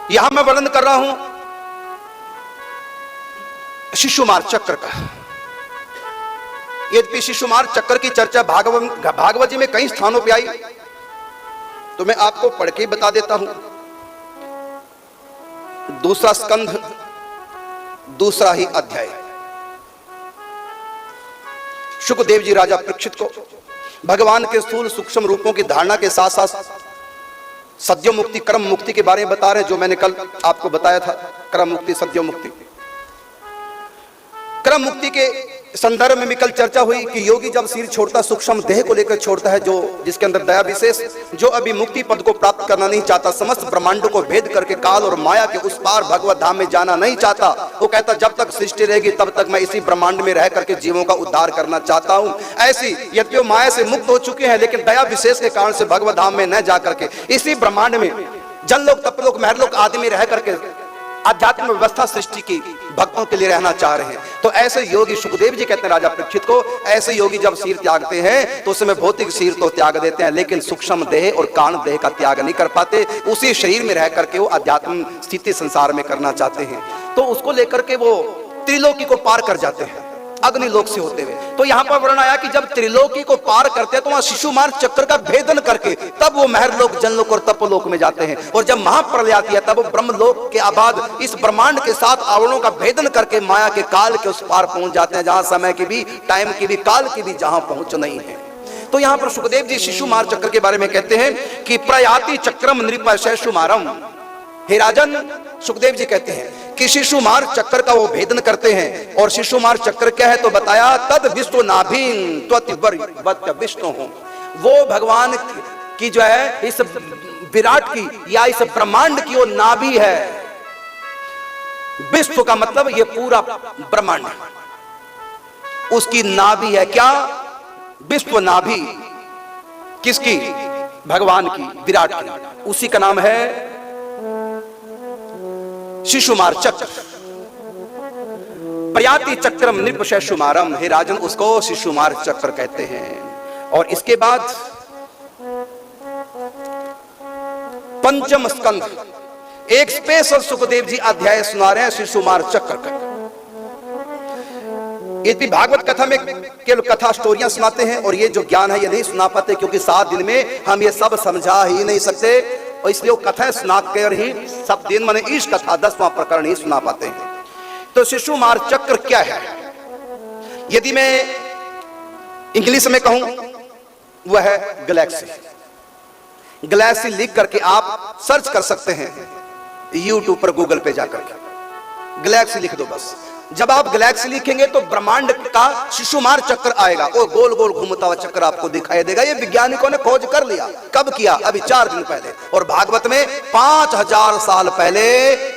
यहां मैं वर्णन कर रहा हूं शिशुमार चक्र का। यद्यपि शिशुमार चक्र की चर्चा भागवत जी में कई स्थानों पे आई, तो मैं आपको पढ़ के बता देता हूं। दूसरा स्कंध, दूसरा ही अध्याय। शुकदेव जी राजा परीक्षित को भगवान के स्थूल सूक्ष्म रूपों की धारणा के साथ साथ सद्यो मुक्ति, क्रम मुक्ति के बारे में बता रहे हैं, जो मैंने कल आपको बताया था। क्रम मुक्ति, सद्यो मुक्ति। क्रम मुक्ति के संदर्भ में भी कल चर्चा हुई कि योगी जब सिर छोड़ता, सूक्ष्म देह को लेकर छोड़ता है, जो जिसके अंदर दया विशेष, जो अभी मुक्ति पद को प्राप्त करना नहीं चाहता, समस्त ब्रह्मांडों को भेद करके काल और माया के उस पार भगवत धाम में जाना नहीं चाहता, वो कहता जब तक सृष्टि रहेगी तब तक मैं इसी ब्रह्मांड में रह करके जीवों का उद्धार करना चाहता हूं। ऐसी यद्यपि माया से मुक्त हो चुके हैं, लेकिन दया विशेष के कारण से भगवत धाम में न जा करके इसी ब्रह्मांड में जनलोक, तपलोक, महरलोक आदि में रह करके आध्यात्मिक व्यवस्था सृष्टि की भक्तों के लिए रहना चाह रहे हैं। तो ऐसे योगी, सुखदेव जी कहते हैं राजा परीक्षित को, ऐसे योगी जब सिर त्यागते हैं तो उसमें भौतिक सिर तो त्याग देते हैं, लेकिन सूक्ष्म देह और कारण देह का त्याग नहीं कर पाते। उसी शरीर में रह करके वो आध्यात्मिक स्थिति संसार में करना चाहते हैं, तो उसको लेकर के वो त्रिलोकी को पार कर जाते हैं अग्निलोक से होते हुए। तो यहाँ पर वर्णन आया कि जब त्रिलोकी को पार करते हैं तो वहां शिशुमार चक्र का भेदन करके तब वो महरलोक, जनलोक और तपलोक में जाते हैं। और जब महाप्रलय आती है तब वो ब्रह्मलोक के आबाद इस ब्रह्मांड के साथ आवरणों का भेदन करके माया के काल के उस पार पहुंच जाते हैं, जहां समय की भी, टाइम की भी, काल की भी जहां पहुंच नहीं है। तो यहाँ पर सुखदेव जी शिशुमार चक्र के बारे में कहते हैं कि प्रयाति चक्रम नृपशुमारम। हे राजन, सुखदेव जी कहते हैं कि शिशुमार चक्र का वो भेदन करते हैं। और शिशुमार चक्र क्या है तो बताया, तद विष्णु नाभिन त्वतिवर्य विष्णु हो। वो भगवान की जो है इस विराट की या इस ब्रह्मांड की वो नाभि है। विष्णु का मतलब ये पूरा ब्रह्मांड, उसकी नाभि है। क्या? विश्व नाभि। किसकी? भगवान की, विराट की। उसी का नाम है शिशुमार चक्र। प्रयाति चक्रम नृपशुमारम। हे राजन, उसको शिशुमार चक्र कहते हैं। और इसके बाद पंचम स्कंध, एक स्पेशल सुखदेव जी अध्याय सुना रहे हैं शिशुमार चक्र का। यदि भागवत कथा में केवल कथा स्टोरियां सुनाते हैं, और ये जो ज्ञान है ये नहीं सुना पाते, क्योंकि 7 दिन में हम ये सब समझा ही नहीं सकते, और इसलिए वो कथा सुना कर ही सब दिन माने इस कथा 10वां प्रकरण ही सुना पाते हैं। तो शिशुमार चक्र क्या है? यदि मैं इंग्लिश में कहूं, वह है गैलेक्सी। गैलेक्सी लिख करके आप सर्च कर सकते हैं यूट्यूब पर, गूगल पे जाकर के गैलेक्सी लिख दो बस। जब आप गैलेक्सी लिखेंगे तो ब्रह्मांड का शिशुमार चक्र आएगा, वो गोल गोल घूमता हुआ चक्र आपको दिखाई देगा। ये वैज्ञानिकों ने खोज कर लिया। कब किया? अभी 4 दिन पहले। और भागवत में 5000 साल पहले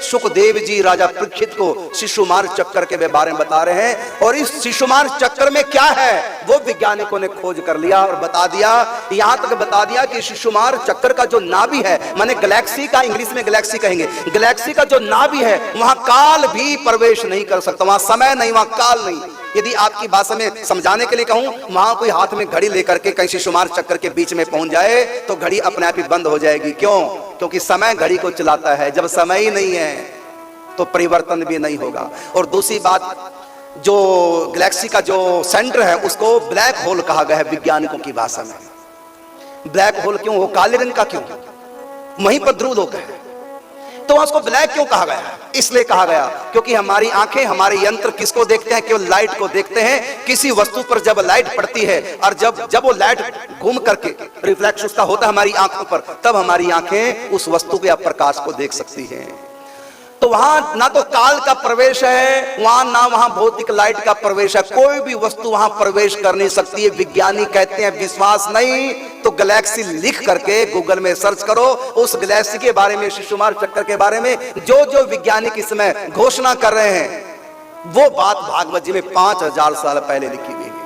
सुखदेव जी राजा परीक्षित को शिशुमार चक्र के बारे में बता रहे हैं। और इस शिशुमार चक्र में क्या है वो वैज्ञानिकों ने खोज कर लिया और बता दिया। यहां तक बता दिया कि शिशुमार चक्र का जो नाभि है, माने गैलेक्सी का, इंग्लिश में गैलेक्सी कहेंगे, गैलेक्सी का जो नाभि है वहां काल भी प्रवेश नहीं कर सकता। वहां समय नहीं, वहां काल नहीं। यदि आपकी भाषा में समझाने के लिए कहूं, वहां कोई हाथ में घड़ी लेकर के कहीं शिशुमार चक्र के बीच में पहुंच जाए तो घड़ी अपने आप ही बंद हो जाएगी। क्यों? क्योंकि समय घड़ी को चलाता है। जब समय ही नहीं है तो परिवर्तन भी नहीं होगा। और दूसरी बात, जो गैलेक्सी का जो सेंटर है उसको ब्लैक होल कहा गया है वैज्ञानिकों की भाषा में। ब्लैक होल क्यों? वो काले रंग का क्यों? वहीं पर ध्रुव लोक है, तो उसको ब्लैक क्यों कहा गया? इसलिए कहा गया क्योंकि हमारी आंखें, हमारे यंत्र किसको देखते हैं? केवल लाइट को देखते हैं। किसी वस्तु पर जब लाइट पड़ती है और जब वो लाइट घूम करके रिफ्लेक्शन उसका होता है हमारी आंखों पर, तब हमारी आंखें उस वस्तु के प्रकाश को देख सकती हैं। तो वहां ना तो काल का प्रवेश है, वहां ना वहां भौतिक लाइट का प्रवेश है। कोई भी वस्तु वहां प्रवेश कर नहीं सकती है। विज्ञानी कहते हैं विश्वास नहीं तो गैलेक्सी लिख करके गूगल में सर्च करो। उस गैलेक्सी के बारे में, शिशुमार चक्र के बारे में जो जो वैज्ञानिक इस समय घोषणा कर रहे हैं, वो बात भागवत जी में 5000 साल पहले लिखी हुई है।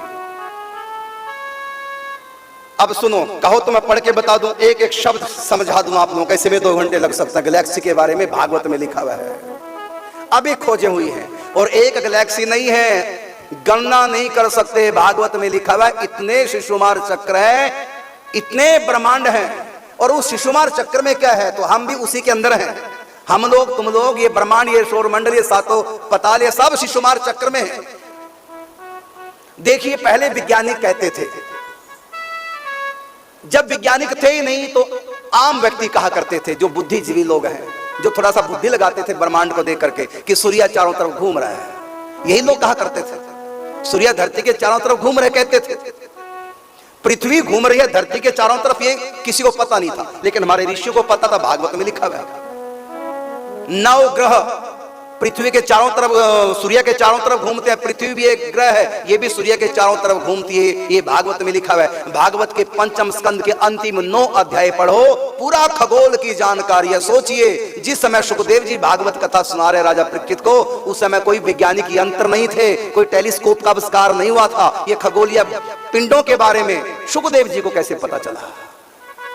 अब सुनो, कहो तो मैं पढ़ के बता दूं, एक एक शब्द समझा दूं आप लोगों को। ऐसे में 2 घंटे लग सकता है। गैलेक्सी के बारे में भागवत में लिखा हुआ है, अभी खोजें हुई है। और एक गैलेक्सी नहीं है, गणना नहीं कर सकते। भागवत में लिखा हुआ है इतने शिशुमार चक्र है, इतने ब्रह्मांड हैं। और उस शिशुमार चक्र में क्या है? तो हम भी उसी के अंदर हैं। हम लोग, तुम लोग, ये ब्रह्मांड, ये सौरमंडल, ये सातों पताल, ये सब शिशुमार चक्र में है। देखिए, पहले वैज्ञानिक कहते थे, जब वैज्ञानिक थे ही नहीं तो आम व्यक्ति कहा करते थे, जो बुद्धिजीवी लोग हैं, जो थोड़ा सा बुद्धि लगाते थे ब्रह्मांड को देख करके कि सूर्य चारों तरफ घूम रहा है, यही लोग कहा करते थे। सूर्य धरती के चारों तरफ घूम रहे कहते थे, पृथ्वी घूम रही है धरती के चारों तरफ, ये किसी को पता नहीं था, लेकिन हमारे ऋषियों को पता था, भागवत में लिखा हुआ है। 9 ग्रह पृथ्वी के चारों तरफ, सूर्य के चारों तरफ घूमते हैं। पृथ्वी भी एक ग्रह है, ये भी सूर्य के चारों तरफ घूमती है, ये भागवत में लिखा हुआ है। भागवत के 5म स्कंद के अंतिम 9 अध्याय पढ़ो, पूरा खगोल की जानकारी है। सोचिए, जिस समय सुखदेव जी भागवत कथा सुना रहे राजा परीक्षित को, उस समय कोई वैज्ञानिक यंत्र नहीं थे, कोई टेलीस्कोप का आविष्कार नहीं हुआ था। ये खगोलीय पिंडों के बारे में सुखदेव जी को कैसे पता चला?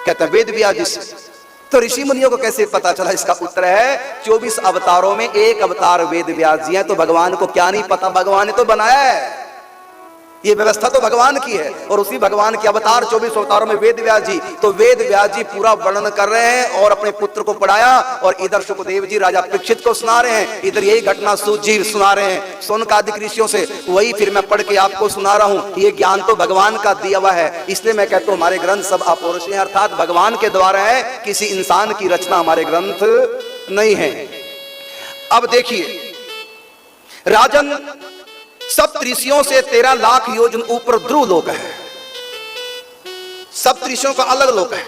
कहते हैं वेद व्यास जी से। तो ऋषि मुनियों को कैसे पता चला? इसका उत्तर है 24 अवतारों में एक अवतार वेद व्यास जी हैं। तो भगवान को क्या नहीं पता? भगवान ने तो बनाया है, ये व्यवस्था तो भगवान की है, और उसी भगवान के अवतार 24 अवतारों में वेद व्यास जी। तो वेद व्यास जी पूरा वर्णन कर रहे हैं और अपने पुत्र को पढ़ाया, और इधर सुखदेव जी राजा परीक्षित को सुना रहे हैं, इधर यही घटना सूत जी सुना रहे हैं सौनकादिक ऋषियों से, वही फिर मैं पढ़ के आपको सुना रहा हूं। ये ज्ञान तो भगवान का दिया हुआ है, इसलिए मैं कहता हूं हमारे ग्रंथ सब अपौरुषीय हैं, अर्थात भगवान के द्वारा है, किसी इंसान की रचना हमारे ग्रंथ नहीं है। अब देखिए राजन, सप्तऋषियों से 13 लाख योजन ऊपर ध्रुव लोक है। सप्तऋषियों का अलग लोक है।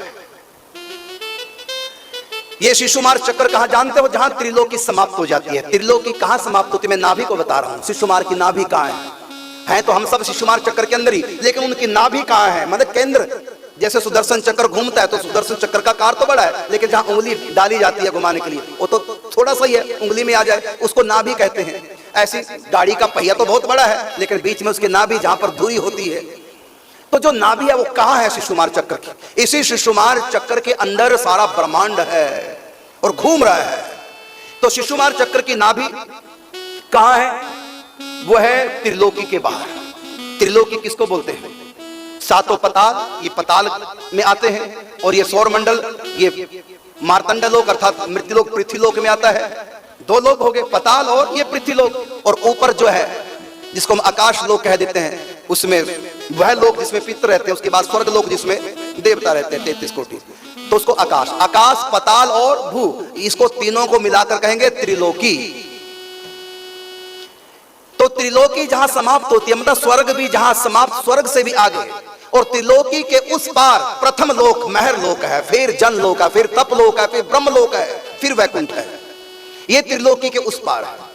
ये शिशुमार चक्र कहां जानते हो? जहां त्रिलोकी समाप्त हो जाती है। त्रिलोकी कहां समाप्त होती है? मैं नाभि को बता रहा हूं। शिशुमार की नाभि कहां है तो हम सब शिशुमार चक्र के अंदर ही, लेकिन उनकी नाभि कहां है? मतलब केंद्र। जैसे सुदर्शन चक्र घूमता है तो सुदर्शन चक्र का आकार तो बड़ा है, लेकिन जहां उंगली डाली जाती है घुमाने के लिए, वो तो थोड़ा सा ही है, उंगली में आ जाए, उसको नाभि कहते हैं। ऐसी गाड़ी का पहिया तो बहुत बड़ा है, लेकिन बीच में उसकी नाभि, जहां पर धुरी होती है, तो जो नाभि है वो कहां है? शिशुमार चक्र की। इसी शिशुमार चक्र के अंदर सारा ब्रह्मांड है और घूम रहा है। तो शिशुमार चक्र की नाभि कहां है? वो है त्रिलोकी के बाहर। त्रिलोकी किसको बोलते हैं? सातों पताल, ये पताल में आते हैं, और ये सौरमंडल, ये मार्तंडलोक अर्थात मृत्युलोक पृथ्वीलोक में आता है। 2 लोक हो गए, पताल और ये पृथ्वीलोक। और ऊपर जो है जिसको हम आकाश लोक कह देते हैं, उसमें वह लोक जिसमें पितृ रहते हैं, उसके बाद स्वर्ग लोक जिसमें देवता रहते हैं 33 कोटि, तो उसको आकाश, आकाश, पताल और भू, इसको तीनों को मिलाकर कहेंगे त्रिलोकी। तो त्रिलोकी जहां समाप्त होती है, मतलब स्वर्ग भी जहां समाप्त, स्वर्ग से भी आगे, और त्रिलोकी के उस पार प्रथम लोक महर लोक है, फिर जन लोक है, फिर तप लोक है, फिर ब्रह्म लोक है, फिर वैकुंठ है। ये त्रिलोकी के उस पार है।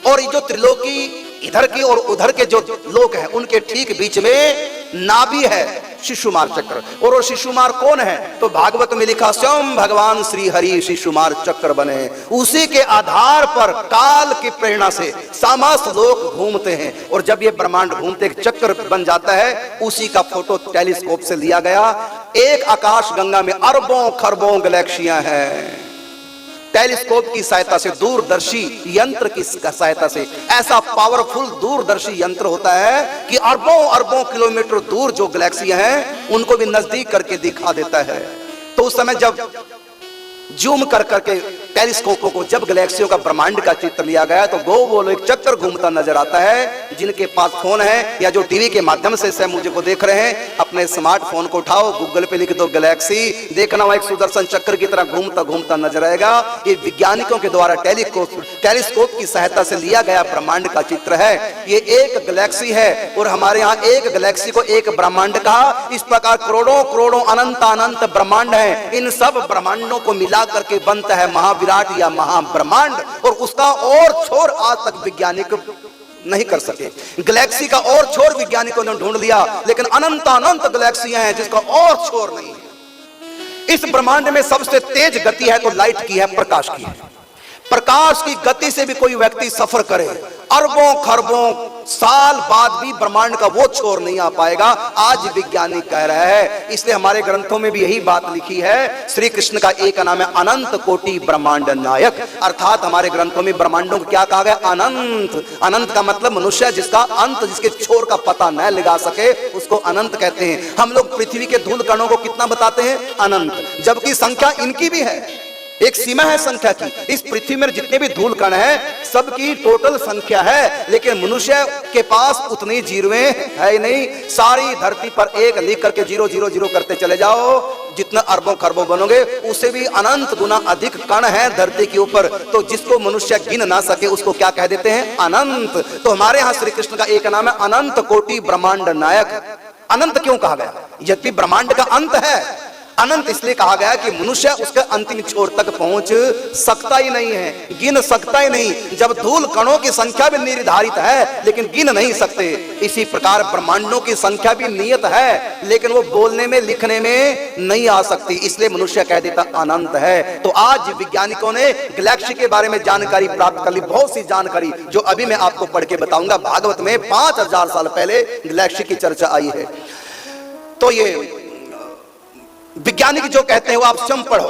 और ये जो त्रिलोकी इधर की और उधर के जो लोक हैं, उनके ठीक बीच में नाभि है शिशुमार चक्र। और वो शिशुमार कौन है? तो भागवत में लिखा, स्वयं भगवान श्री हरि शिशुमार चक्र बने। उसी के आधार पर काल की प्रेरणा से समस्त लोक घूमते हैं, और जब ये ब्रह्मांड घूमते एक चक्र बन जाता है, उसी का फोटो टेलीस्कोप से लिया गया। एक आकाश गंगा में अरबों खरबों गैलेक्सियां हैं। टेलीस्कोप की सहायता से, दूरदर्शी यंत्र की सहायता से, ऐसा पावरफुल दूरदर्शी यंत्र होता है कि अरबों अरबों किलोमीटर दूर जो गैलेक्सियां हैं उनको भी नजदीक करके दिखा देता है। तो उस समय जब जूम कर करके टेलीस्कोपों को, जब गैलेक्सियों का ब्रह्मांड का चित्र लिया गया, तो गोल एक चक्कर घूमता नजर आता है। जिनके पास फोन है या जो टीवी के माध्यम से मुझे को देख रहे हैं, अपने स्मार्टफोन को उठाओ, गूगल पे लिख दो गैलेक्सी, देखना वह एक सुदर्शन चक्र की तरह घूमता घूमता नजर आएगा। ये वैज्ञानिकों के द्वारा टेलीस्कोप की सहायता से लिया गया ब्रह्मांड का चित्र है। ये एक गैलेक्सी है, और हमारे यहाँ एक गैलेक्सी को एक ब्रह्मांड कहा। इस प्रकार करोड़ों करोड़ों अनंत अनंत ब्रह्मांड है। इन सब ब्रह्मांडों को मिला करके बनता है महाविराट या महाब्रह्मांड, और उसका और छोर आज तक वैज्ञानिक नहीं कर सके। गैलेक्सी का और छोर वैज्ञानिकों ने ढूंढ लिया, लेकिन अनंत अनंत गैलेक्सियां हैं जिसका और छोर नहीं है। इस ब्रह्मांड में सबसे तेज गति है तो लाइट की है, प्रकाश की है। प्रकाश की गति से भी कोई व्यक्ति सफर करे, अरबों खरबों साल बाद भी ब्रह्मांड का वो छोर नहीं आ पाएगा, आज वैज्ञानिक कह रहा है। इसलिए हमारे ग्रंथों में भी यही बात लिखी है। श्री कृष्ण का एक नाम है अनंत कोटि ब्रह्मांड नायक, अर्थात हमारे ग्रंथों में ब्रह्मांडों को क्या कहा गया? अनंत। अनंत का मतलब मनुष्य जिसका अंत, जिसके छोर का पता न लगा सके, उसको अनंत कहते हैं। हम लोग पृथ्वी के धूल कणों को कितना बताते हैं? अनंत, जबकि संख्या इनकी भी है। एक सीमा है संख्या की। इस पृथ्वी में जितने भी धूल कण है सबकी टोटल संख्या है, लेकिन मनुष्य के पास उतनी जीरोएं है ही नहीं। सारी धरती पर एक लिख करके 000 करते चले जाओ, जितना अरबों खरबों बनोगे उससे भी अनंत गुना अधिक कण है धरती के ऊपर। तो जिसको मनुष्य गिन ना सके उसको क्या कह देते हैं? अनंत। तो हमारे यहाँ श्री कृष्ण का एक नाम है अनंत कोटि ब्रह्मांड नायक। अनंत क्यों कहा गया? यद्यपि ब्रह्मांड का अंत है, अनंत इसलिए कहा गया कि मनुष्य उसके अंतिम छोर तक पहुंच सकता ही नहीं है, गिन सकता ही नहीं। जब धूल कणों की संख्या भी निर्धारित है लेकिन गिन नहीं सकते, इसी प्रकार ब्रह्मांडों की संख्या भी नियत है लेकिन वो बोलने में लिखने में नहीं आ सकती, इसलिए मनुष्य कह देता अनंत है। तो आज वैज्ञानिकों ने गैलेक्सी के बारे में जानकारी प्राप्त कर ली, बहुत सी जानकारी जो अभी मैं आपको पढ़ के बताऊंगा। भागवत में 5000 साल पहले गैलेक्सी की चर्चा आई है। तो ये वैज्ञानिक जो कहते हैं वो आप स्वयं पढ़ो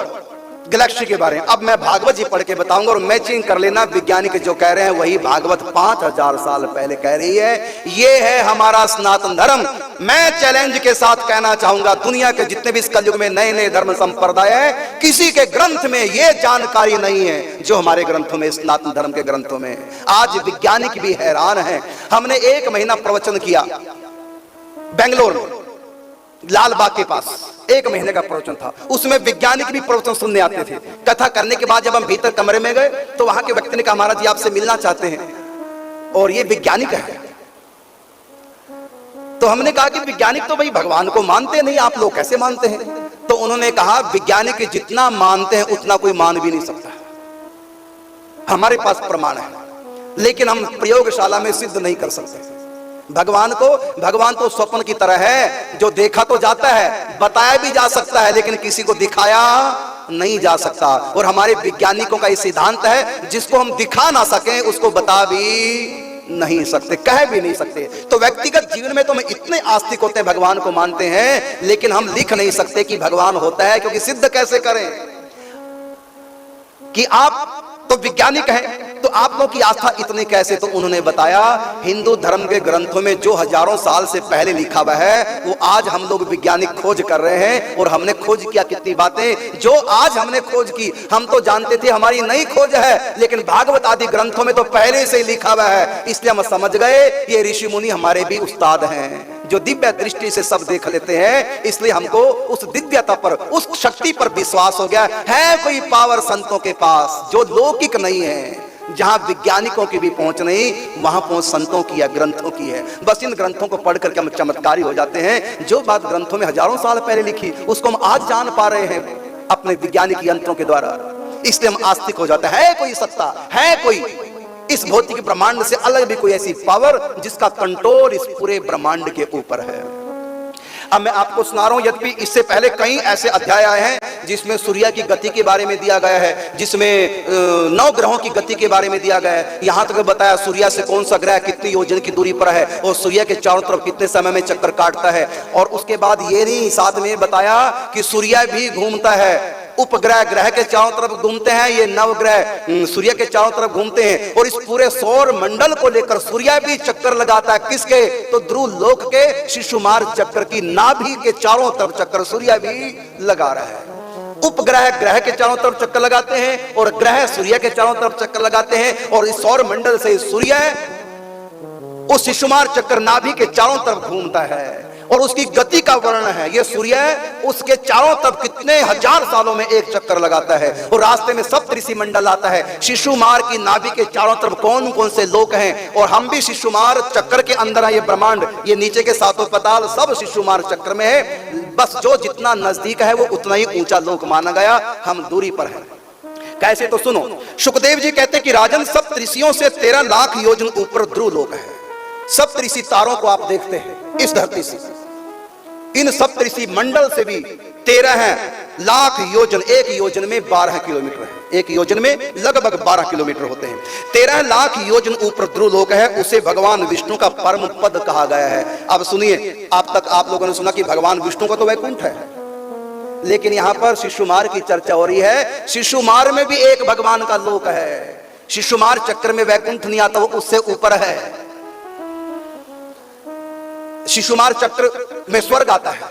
गैलेक्सी के बारे में। अब मैं भागवत जी पढ़ के बताऊंगा और मैचिंग कर लेना, वैज्ञानिक जो कह रहे हैं वही भागवत 5000 साल पहले कह रही है। ये है हमारा सनातन धर्म। मैं चैलेंज के साथ कहना चाहूंगा, दुनिया के जितने भी इस कलयुग में नए नए धर्म संप्रदाय है, किसी के ग्रंथ में ये जानकारी नहीं है जो हमारे ग्रंथों में, सनातन धर्म के ग्रंथों में। आज वैज्ञानिक भी हैरान है। हमने 1 महीना प्रवचन किया बेंगलोर में, लाल बाग के पास 1 महीने का प्रवचन था। उसमें वैज्ञानिक भी प्रवचन सुनने आते थे। कथा करने के बाद जब हम भीतर कमरे में गए तो वहां के व्यक्ति ने कहा महाराज जी आपसे मिलना चाहते हैं, और ये वैज्ञानिक है। तो हमने कहा कि वैज्ञानिक तो भाई भगवान को मानते नहीं, आप लोग कैसे मानते हैं? तो उन्होंने कहा वैज्ञानिक जितना मानते हैं उतना कोई मान भी नहीं सकता। हमारे पास प्रमाण है लेकिन हम प्रयोगशाला में सिद्ध नहीं कर सकते। भगवान तो स्वप्न की तरह है, जो देखा तो जाता है, बताया भी जा सकता है लेकिन किसी को दिखाया नहीं जा सकता। और हमारे वैज्ञानिकों का ये सिद्धांत है, जिसको हम दिखा ना सकें उसको बता भी नहीं सकते, कह भी नहीं सकते। तो व्यक्तिगत जीवन में तो हम इतने आस्तिक होते हैं, भगवान को मानते हैं, लेकिन हम लिख नहीं सकते कि भगवान होता है, क्योंकि सिद्ध कैसे करें कि आप तो वैज्ञानिक हैं, तो आप लोगों की आस्था इतनी कैसे? तो उन्होंने बताया हिंदू धर्म के ग्रंथों में जो हजारों साल से पहले लिखा हुआ है वो आज हम लोग वैज्ञानिक खोज कर रहे हैं। और हमने खोज किया कितनी बातें जो आज हमने खोज की, हम तो जानते थे हमारी नई खोज है, लेकिन भागवत आदि ग्रंथों में तो पहले से ही लिखा हुआ है। इसलिए हम समझ गए ये ऋषि मुनि हमारे भी उस्ताद हैं, जो दिव्य दृष्टि से सब देख लेते हैं। इसलिए हमको उस दिव्यता पर, उस शक्ति पर विश्वास हो गया है। कोई पावर संतों के पास जो लौकिक नहीं है, जहां वैज्ञानिकों की भी पहुंच नहीं, वहां पहुंच संतों की है, ग्रंथों की है। बस इन ग्रंथों को पढ़ करके हम चमत्कारी हो जाते हैं। जो बात ग्रंथों में हजारों साल पहले लिखी उसको हम आज जान पा रहे हैं अपने वैज्ञानिक यंत्रों के द्वारा। इसलिए हम आस्तिक हो जाते हैं। कोई सत्ता है, कोई इस भौतिक ब्रह्मांड से अलग भी कोई ऐसी पावर जिसका कंट्रोल इस पूरे ब्रह्मांड के ऊपर है। अब मैं आपको सुना रहा हूं, यद्यपि इससे पहले कई ऐसे अध्याय आए हैं जिसमें सूर्य की गति के बारे में दिया गया है, जिसमें 9 ग्रहों की गति के बारे में दिया गया है। यहां तक बताया सूर्य से कौन सा ग्रह कितनी योजन की दूरी पर है और सूर्य के चारों तरफ कितने समय में चक्कर काटता है। और उसके बाद ये नहीं, साथ में बताया कि सूर्य भी घूमता है, उपग्रह ग्रह के चारों तरफ घूमते हैं, ये नवग्रह सूर्य के चारों तरफ घूमते हैं। और इस पूरे सौर मंडल को लेकर सूर्य भी चक्कर लगाता है। किसके? तो ध्रुव लोक के शिशुमार चक्र की नाभि के चारों तरफ चक्कर सूर्य भी लगा रहा है। उपग्रह ग्रह के चारों तरफ चक्कर लगाते हैं और ग्रह सूर्य के चारों तरफ चक्कर लगाते हैं। और इस सौर मंडल से सूर्य उस शिशुमार चक्र नाभि के चारों तरफ घूमता है और उसकी गति का वर्णन है। ये सूर्य उसके चारों तरफ कितने हजार सालों में एक चक्कर लगाता है। और रास्ते में सप्तऋषि मंडल आता है। शिशुमार की नाभि के चारों तरफ कौन कौन से लोक हैं, और हम भी शिशुमार चक्कर के अंदर है। ये ब्रह्मांड, ये नीचे के सातों पताल सब शिशुमार चक्र में है। बस जो जितना नजदीक है वो उतना ही ऊंचा लोक माना गया, हम दूरी पर हैं। कैसे? तो सुनो, शुकदेव जी कहते कि राजन सप्तऋषियों से 13 लाख योजन ऊपर ध्रुव लोक है। सप्तऋषि तारों को आप देखते हैं इस धरती से, इन सप्तऋषि मंडल से भी 13 लाख योजन, एक योजन में 12 किलोमीटर है। एक योजन में लगभग 12 किलोमीटर होते हैं। 13 लाख योजन ऊपर ध्रुव लोक है, उसे भगवान विष्णु का परम पद कहा गया है। अब सुनिए, आप लोगों ने सुना कि भगवान विष्णु का तो वैकुंठ है, लेकिन यहां पर शिशुमार की चर्चा हो रही है। शिशुमार में भी एक भगवान का लोक है। शिशुमार चक्र में वैकुंठ नहीं आता, वो उससे ऊपर है। शिशुमार चक्र में स्वर्ग आता है।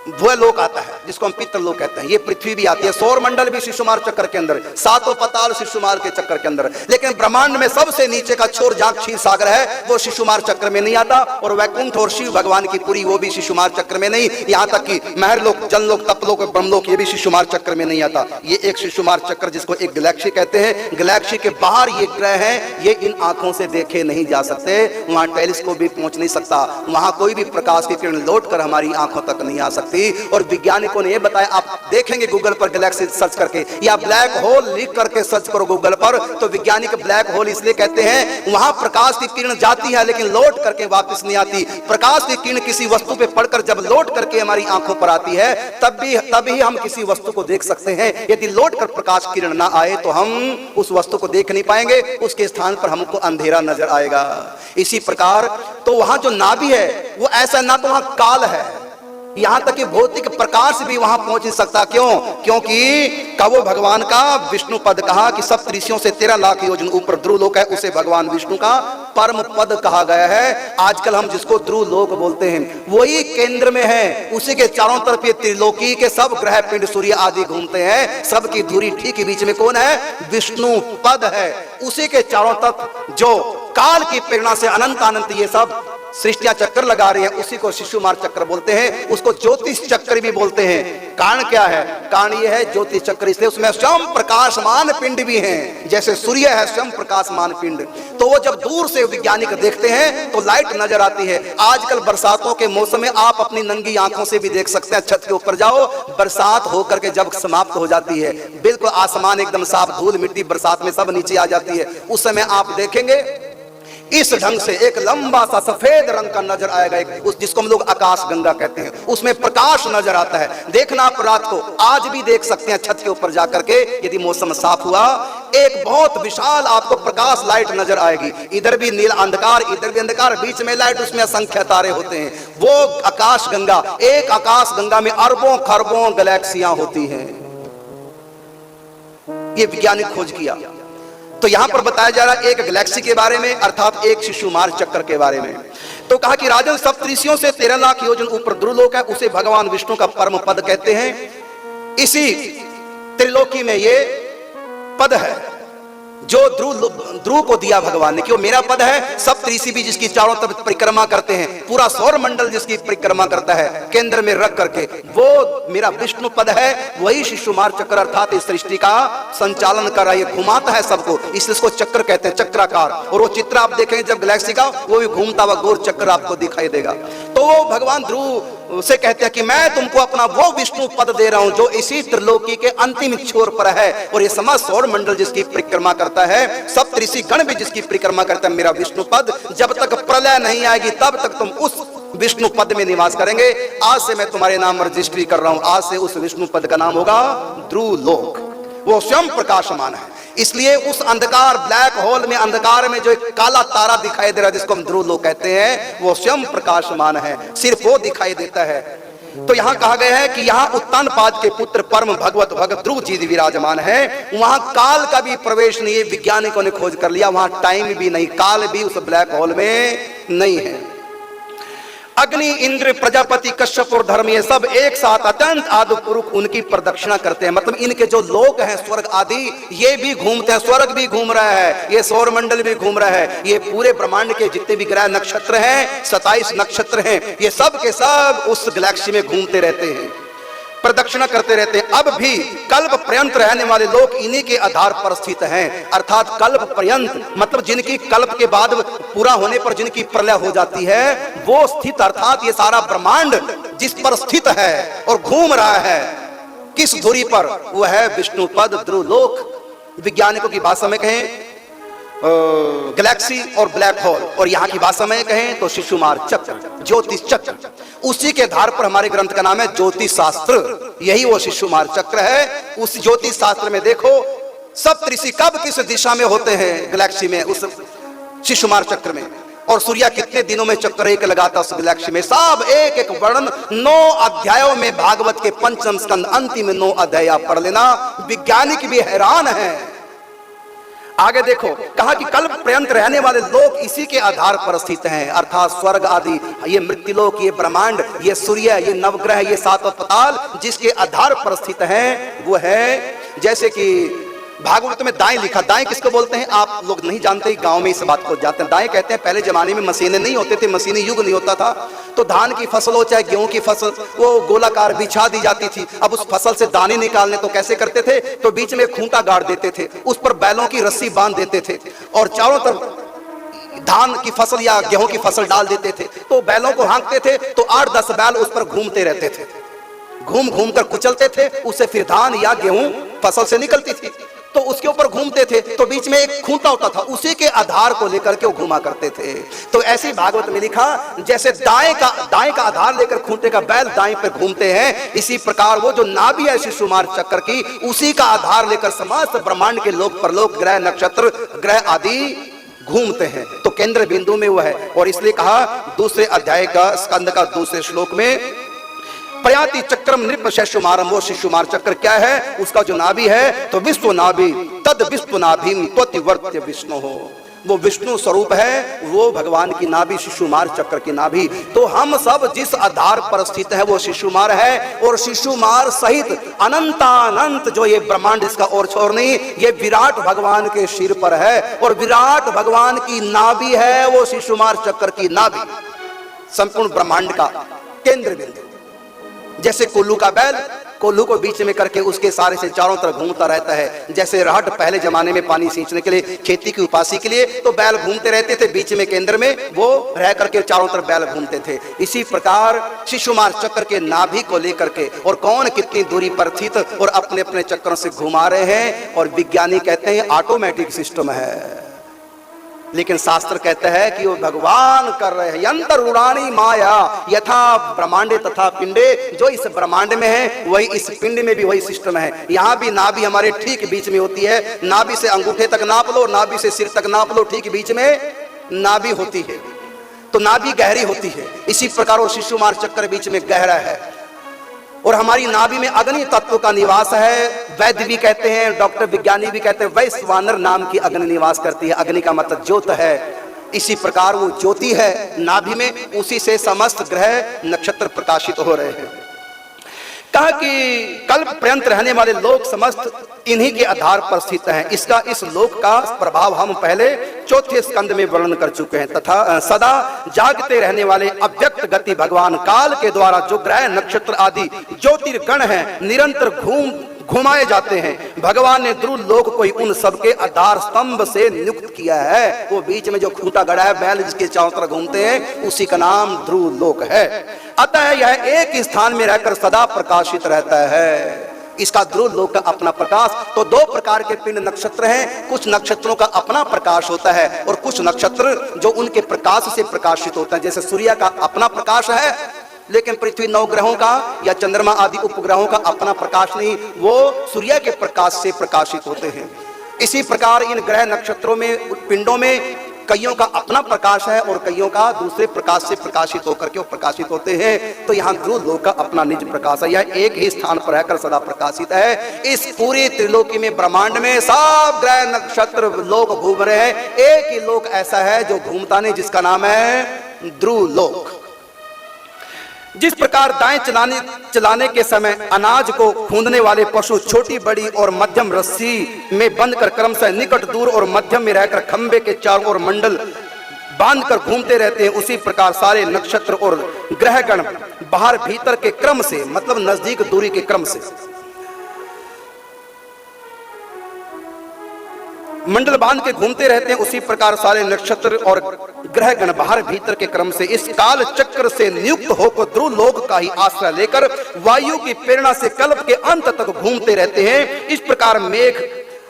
वह लोक आता है जिसको हम पितृलोक कहते हैं। ये पृथ्वी भी आती है, सौर मंडल भी शिशुमार चक्र के अंदर, सातों पताल शिशुमार के चक्र के अंदर। लेकिन ब्रह्मांड में सबसे नीचे का छोर जहां क्षीर सागर है वो शिशुमार चक्र में नहीं आता, और वैकुंठ और शिव भगवान की पुरी वो भी शिशुमार चक्र में नहीं, यहां तक कि महरलोक, जनलोक, तपलोक, ब्रह्मलोक ये भी शिशुमार चक्र में नहीं आता। ये एक शिशुमार चक्र जिसको एक गैलेक्सी कहते हैं, गैलेक्सी के बाहर ये ग्रह हैं, ये इन आंखों से देखे नहीं जा सकते, वहां टेलीस्कोप भी पहुंच नहीं सकता, वहां कोई भी प्रकाश की किरण लौट कर हमारी आंखों तक नहीं आ सकती। और वैज्ञानिकों ने यह बताया, आप देखेंगे गूगल पर गैलेक्सी सर्च करके या ब्लैक होल लिख करके सर्च करो गूगल पर, तो वैज्ञानिक ब्लैक होल इसलिए कहते हैं वहां प्रकाश की किरण जाती है लेकिन लौट करके वापस नहीं आती। प्रकाश की किरण किसी वस्तु पे पड़कर जब लौट करके हमारी आंखों पर आती है तभी हम किसी वस्तु को देख सकते हैं। यदि लौट कर प्रकाश किरण ना आए तो हम उस वस्तु को देख नहीं पाएंगे, उसके स्थान पर हमको अंधेरा नजर आएगा। इसी प्रकार तो वहां जो नाभि है वो ऐसा ना तो वहां काल है, यहां तक कि भौतिक प्रकाश भी वहां पहुंच नहीं सकता। क्यों? क्योंकि कवो भगवान का विष्णु पद कहा कि सप्त ऋषियों से 13 लाख योजन ऊपर ध्रुव लोक है, उसे भगवान विष्णु का परम पद कहा गया है। आजकल हम जिसको ध्रुव लोक बोलते हैं वही केंद्र में है, उसी के चारों तरफ ये त्रिलोकी के सब ग्रह पिंड सूर्य आदि घूमते हैं, सबकी धुरी ठीक बीच में कौन है? विष्णु पद है। उसी के चारों तरफ जो काल की प्रेरणा से अनंत अनंत ये सब सृष्टियां चक्कर लगा रही हैं, उसी को शिशुमार चक्र बोलते हैं, उसको ज्योतिष चक्र भी बोलते हैं। कारण क्या है? कारण ये है ज्योतिष चक्र इसलिए उसमें स्वयं प्रकाशमान पिंड भी हैं, जैसे सूर्य है स्वयं प्रकाशमान पिंड। तो वो जब दूर से वैज्ञानिक देखते हैं तो लाइट नजर आती है। आजकल बरसातों के मौसम में आप अपनी नंगी आंखों से भी देख सकते हैं, छत के ऊपर जाओ, बरसात होकर के जब समाप्त हो जाती है, बिल्कुल आसमान एकदम साफ, धूल मिट्टी बरसात में सब नीचे आ जाती है, उस समय आप देखेंगे इस ढंग से एक लंबा सा सफेद रंग का नजर आएगा, एक उस जिसको हम लोग आकाश गंगा कहते हैं, उसमें प्रकाश नजर आता है। देखना आप रात को, आज भी देख सकते हैं छत के ऊपर जाकर के, यदि मौसम साफ हुआ, एक बहुत विशाल आपको प्रकाश लाइट नजर आएगी। इधर भी नीला अंधकार, इधर भी अंधकार, बीच में लाइट, उसमें असंख्य तारे होते हैं। वो आकाश गंगा, एक आकाश गंगा में अरबों खरबों गैलेक्सियां होती हैं। ये वैज्ञानिक खोज किया। तो यहां पर बताया जा रहा है एक गैलेक्सी के बारे में, अर्थात एक शिशुमार चक्र के बारे में। तो कहा कि राजन सप्तऋषियों से 13 लाख योजन ऊपर ध्रुवलोक है, उसे भगवान विष्णु का परम पद कहते हैं। इसी त्रिलोकी में ये पद है जो ध्रुव को दिया भगवान ने, कि वो मेरा पद है। सप्तऋषि भी जिसकी चारों तरफ परिक्रमा करते हैं, पूरा सौर मंडल जिसकी परिक्रमा करता है केंद्र में रख करके, वो मेरा विष्णु पद है। वही शिशुमार चक्र अर्थात इस सृष्टि का संचालन कर रहा है, घुमाता है सबको, इसलिए इसको चक्र कहते हैं, चक्राकार। और वो चित्र आप देखेंगे जब गैलेक्सी का, वो भी घूमता हुआ गोल चक्र आपको दिखाई देगा। तो वो भगवान ध्रुव से कहते हैं कि मैं तुमको अपना वो विष्णु पद दे रहा हूं जो इसी त्रिलोकी के अंतिम छोर पर है, और ये समस्त सौर मंडल जिसकी परिक्रमा करता है, सप्तऋषि गण भी जिसकी परिक्रमा करता है, मेरा विष्णु पद। जब तक प्रलय नहीं आएगी तब तक तुम उस विष्णु पद में निवास करेंगे। आज से मैं तुम्हारे नाम रजिस्ट्री कर रहा हूं, आज से उस विष्णु पद का नाम होगा ध्रुव लोक। वो स्वयं प्रकाशमान है, इसलिए उस अंधकार ब्लैक होल में, अंधकार में जो एक काला तारा दिखाई दे रहा है जिसको हम ध्रुव लोक कहते हैं, वो स्वयं प्रकाशमान है, सिर्फ वो दिखाई देता है। तो यहां कहा गया है कि यहां उत्तानपाद के पुत्र परम भगवत भगत ध्रुव जी विराजमान है। वहां काल का भी प्रवेश नहीं है, वैज्ञानिकों ने खोज कर लिया, वहां टाइम भी नहीं, काल भी उस ब्लैक होल में नहीं है। अग्नि, इंद्र, प्रजापति, कश्यप और धर्म, ये सब एक साथ अत्यंत आदि पुरुष उनकी प्रदक्षिणा करते हैं। मतलब इनके जो लोक हैं स्वर्ग आदि, ये भी घूमते हैं, स्वर्ग भी घूम रहा है, ये सौर मंडल भी घूम रहा है, ये पूरे ब्रह्मांड के जितने भी ग्रह नक्षत्र हैं, 27 नक्षत्र हैं, ये सब के सब उस गैलेक्सी में घूमते रहते हैं, प्रदक्षिणा करते रहते हैं। अब भी कल्प पर्यंत रहने वाले लोग इन्हीं के आधार पर स्थित हैं, अर्थात कल्प पर्यंत मतलब जिनकी कल्प के बाद पूरा होने पर जिनकी प्रलय हो जाती है वो स्थित, अर्थात ये सारा ब्रह्मांड जिस पर स्थित है और घूम रहा है, किस धुरी पर, वो है विष्णु पद ध्रुव लोक। वैज्ञानिकों की भाषा में कहें गैलेक्सी और ब्लैक होल, और यहाँ की भाषा में कहें तो शिशुमार चक्र, ज्योतिष चक्र। उसी के आधार पर हमारे ग्रंथ का नाम है ज्योतिष शास्त्र, यही वो शिशुमार चक्र है। उस ज्योतिष शास्त्र में देखो सप्तऋषि कब किस दिशा में होते हैं गैलेक्सी में, उस शिशुमार चक्र में, और सूर्य कितने दिनों में चक्कर एक लगाता उस गैलेक्सी में, सब एक एक वर्णन 9 अध्यायों में, भागवत के 5म स्कंद अंतिम 9 अध्याय पढ़ लेना। वैज्ञानिक भी हैरान है। आगे देखो, कहा कि कल्प पर्यंत रहने वाले लोग इसी के आधार पर स्थित हैं, अर्थात स्वर्ग आदि, ये मृत्युलोक, ये ब्रह्मांड, ये सूर्य, ये नवग्रह, ये सातों पाताल जिसके आधार पर स्थित हैं वो है, जैसे कि भागवत में दाएं लिखा। दाएं किसको बोलते हैं आप लोग नहीं जानते, गांव में इस बात को जानते हैं। दाएं कहते हैं पहले जमाने में मशीनें नहीं होते थे, मशीनी युग नहीं होता था, तो धान की फसल हो चाहे गेहूं की फसल, वो गोलाकार बिछा दी जाती थी। अब उस फसल से दाने निकालने तो कैसे करते थे, तो बीच में खूंटा गाड़ देते थे, उस पर बैलों की रस्सी बांध देते थे और चारों तरफ धान की फसल या गेहूं की फसल डाल देते थे। तो बैलों को हाँकते थे तो 8-10 बैल उस पर घूमते रहते थे, घूम घूम कर कुचलते थे, उससे फिर धान या गेहूं फसल से निकलती थी, तो उसके ऊपर घूमते थे, तो बीच में एक खूंटा होता था, उसी के आधार को लेकर के वो घुमा करते थे। तो ऐसे ही भागवत में लिखा, जैसे दाएं का आधार लेकर खूंटे का बैल दाएं पर घूमते हैं, इसी प्रकार वो जो नाभि है शिशुमार चक्र की, उसी का आधार लेकर समस्त ब्रह्मांड के लोक परलोक, ग्रह, नक्षत्र, ग्रह आदि घूमते हैं। तो केंद्र बिंदु में वो है। और इसलिए कहा दूसरे अध्याय का स्कंद का दूसरे श्लोक में, प्रयाति चक्रम नृप शिशुमारम, वो शिशुमार चक्र क्या है, उसका जो नाभि है, तो विश्व नाभि तद विश्व नाभिम त्वतिवर्त्य विष्णु हो, वो विष्णु स्वरूप है, वो भगवान की नाभि शिशुमार चक्र की नाभि। तो हम सब जिस आधार पर स्थित है वो शिशुमार है, और शिशुमार सहित अनंतानंत जो ये ब्रह्मांड, इसका और छोर नहीं, ये विराट भगवान के सिर पर है, और विराट भगवान की नाभि है वो शिशुमार चक्र की नाभि, संपूर्ण ब्रह्मांड का केंद्र बिंदु। जैसे कोल्लू का बैल, कोल्लू को बीच में करके उसके सारे से चारों तरफ घूमता रहता है। जैसे राहट पहले जमाने में पानी सींचने के लिए, खेती की उपासी के लिए, तो बैल घूमते रहते थे, बीच में केंद्र में वो रह करके चारों तरफ बैल घूमते थे। इसी प्रकार शिशुमार चक्र के नाभि को लेकर के, और कौन कितनी दूरी पर स्थित और अपने अपने चक्रों से घुमा रहे हैं, और विज्ञानी कहते हैं ऑटोमेटिक सिस्टम है, लेकिन शास्त्र कहते हैं कि वो भगवान कर रहे हैं। यंत्र उड़ानी माया यथा ब्रह्मांडे तथा पिंडे, जो इस ब्रह्मांड में है वही इस पिंड में भी वही सिस्टम है। यहाँ भी नाभि हमारे ठीक बीच में होती है, नाभि से अंगूठे तक नाप लो, नाभि से सिर तक नाप लो, ठीक बीच में नाभि होती है, तो नाभि गहरी होती है। इसी प्रकार वो शिशुमार चक्र बीच में गहरा है, और हमारी नाभि में अग्नि तत्व का निवास है। वैद्य भी कहते हैं, डॉक्टर विज्ञानी भी कहते हैं, वैश्वानर नाम की अग्नि निवास करती है। अग्नि का मतलब ज्योत है। इसी प्रकार वो ज्योति है नाभि में, उसी से समस्त ग्रह नक्षत्र प्रकाशित हो रहे हैं। कहा कि कल्प पर्यंत रहने वाले लोग समस्त इन्हीं के आधार पर स्थित हैं। इसका इस लोक का प्रभाव हम पहले चौथे स्कंद में वर्णन कर चुके हैं। तथा सदा जागते रहने वाले अव्यक्त गति भगवान काल के द्वारा जो ग्रह नक्षत्र आदि ज्योतिर्गण हैं निरंतर घुमाए जाते हैं। भगवान ने ध्रुव लोक को उन सबके आधार स्तंभ से नियुक्त किया है। वो बीच में जो खूंटा गड़ा है, बैल जिसके चारों तरफ घूमते हैं, उसी का नाम ध्रुव लोक है। अतः यह एक ही स्थान में रहकर सदा प्रकाशित रहता है। इसका ध्रुव लोक का अपना प्रकाश। तो दो प्रकार के पिंड नक्षत्र हैं। कुछ नक्षत्रों का अपना प्रकाश होता है, और कुछ नक्षत्र जो उनके प्रकाश से प्रकाशित होता है। जैसे सूर्य का अपना प्रकाश है, लेकिन पृथ्वी, नवग्रहों का या चंद्रमा आदि उपग्रहों का अपना प्रकाश नहीं, वो सूर्य के प्रकाश से प्रकाशित होते हैं। इसी प्रकार इन ग्रह नक्षत्रों में, पिंडों में कईयों का अपना प्रकाश है और कईयों का दूसरे प्रकाश से प्रकाशित होकर के वो प्रकाशित होते हैं। तो यहाँ ध्रुव लोक का अपना निज प्रकाश है। यह एक ही स्थान पर रहकर सदा प्रकाशित है। इस पूरी त्रिलोकी में, ब्रह्मांड में सब ग्रह नक्षत्र लोक घूम रहे हैं। एक ही लोक ऐसा है जो घूमता नहीं, जिसका नाम है ध्रुव लोक। जिस प्रकार दाएं चलाने के समय अनाज को खूंदने वाले पशु छोटी, बड़ी और मध्यम रस्सी में बंद कर क्रमशः निकट, दूर और मध्यम में रहकर खंबे के चारों ओर मंडल बांध कर घूमते रहते हैं, उसी प्रकार सारे नक्षत्र और ग्रहगण बाहर भीतर के क्रम से, मतलब नजदीक दूरी के क्रम से मंडल बांध के घूमते रहते हैं। उसी प्रकार सारे नक्षत्र और ग्रहगण बाहर भीतर के क्रम से इस काल चक्र से नियुक्त होकर ध्रुव लोक का ही आश्रय लेकर वायु की प्रेरणा से कल्प के अंत तक घूमते रहते हैं। इस प्रकार मेघ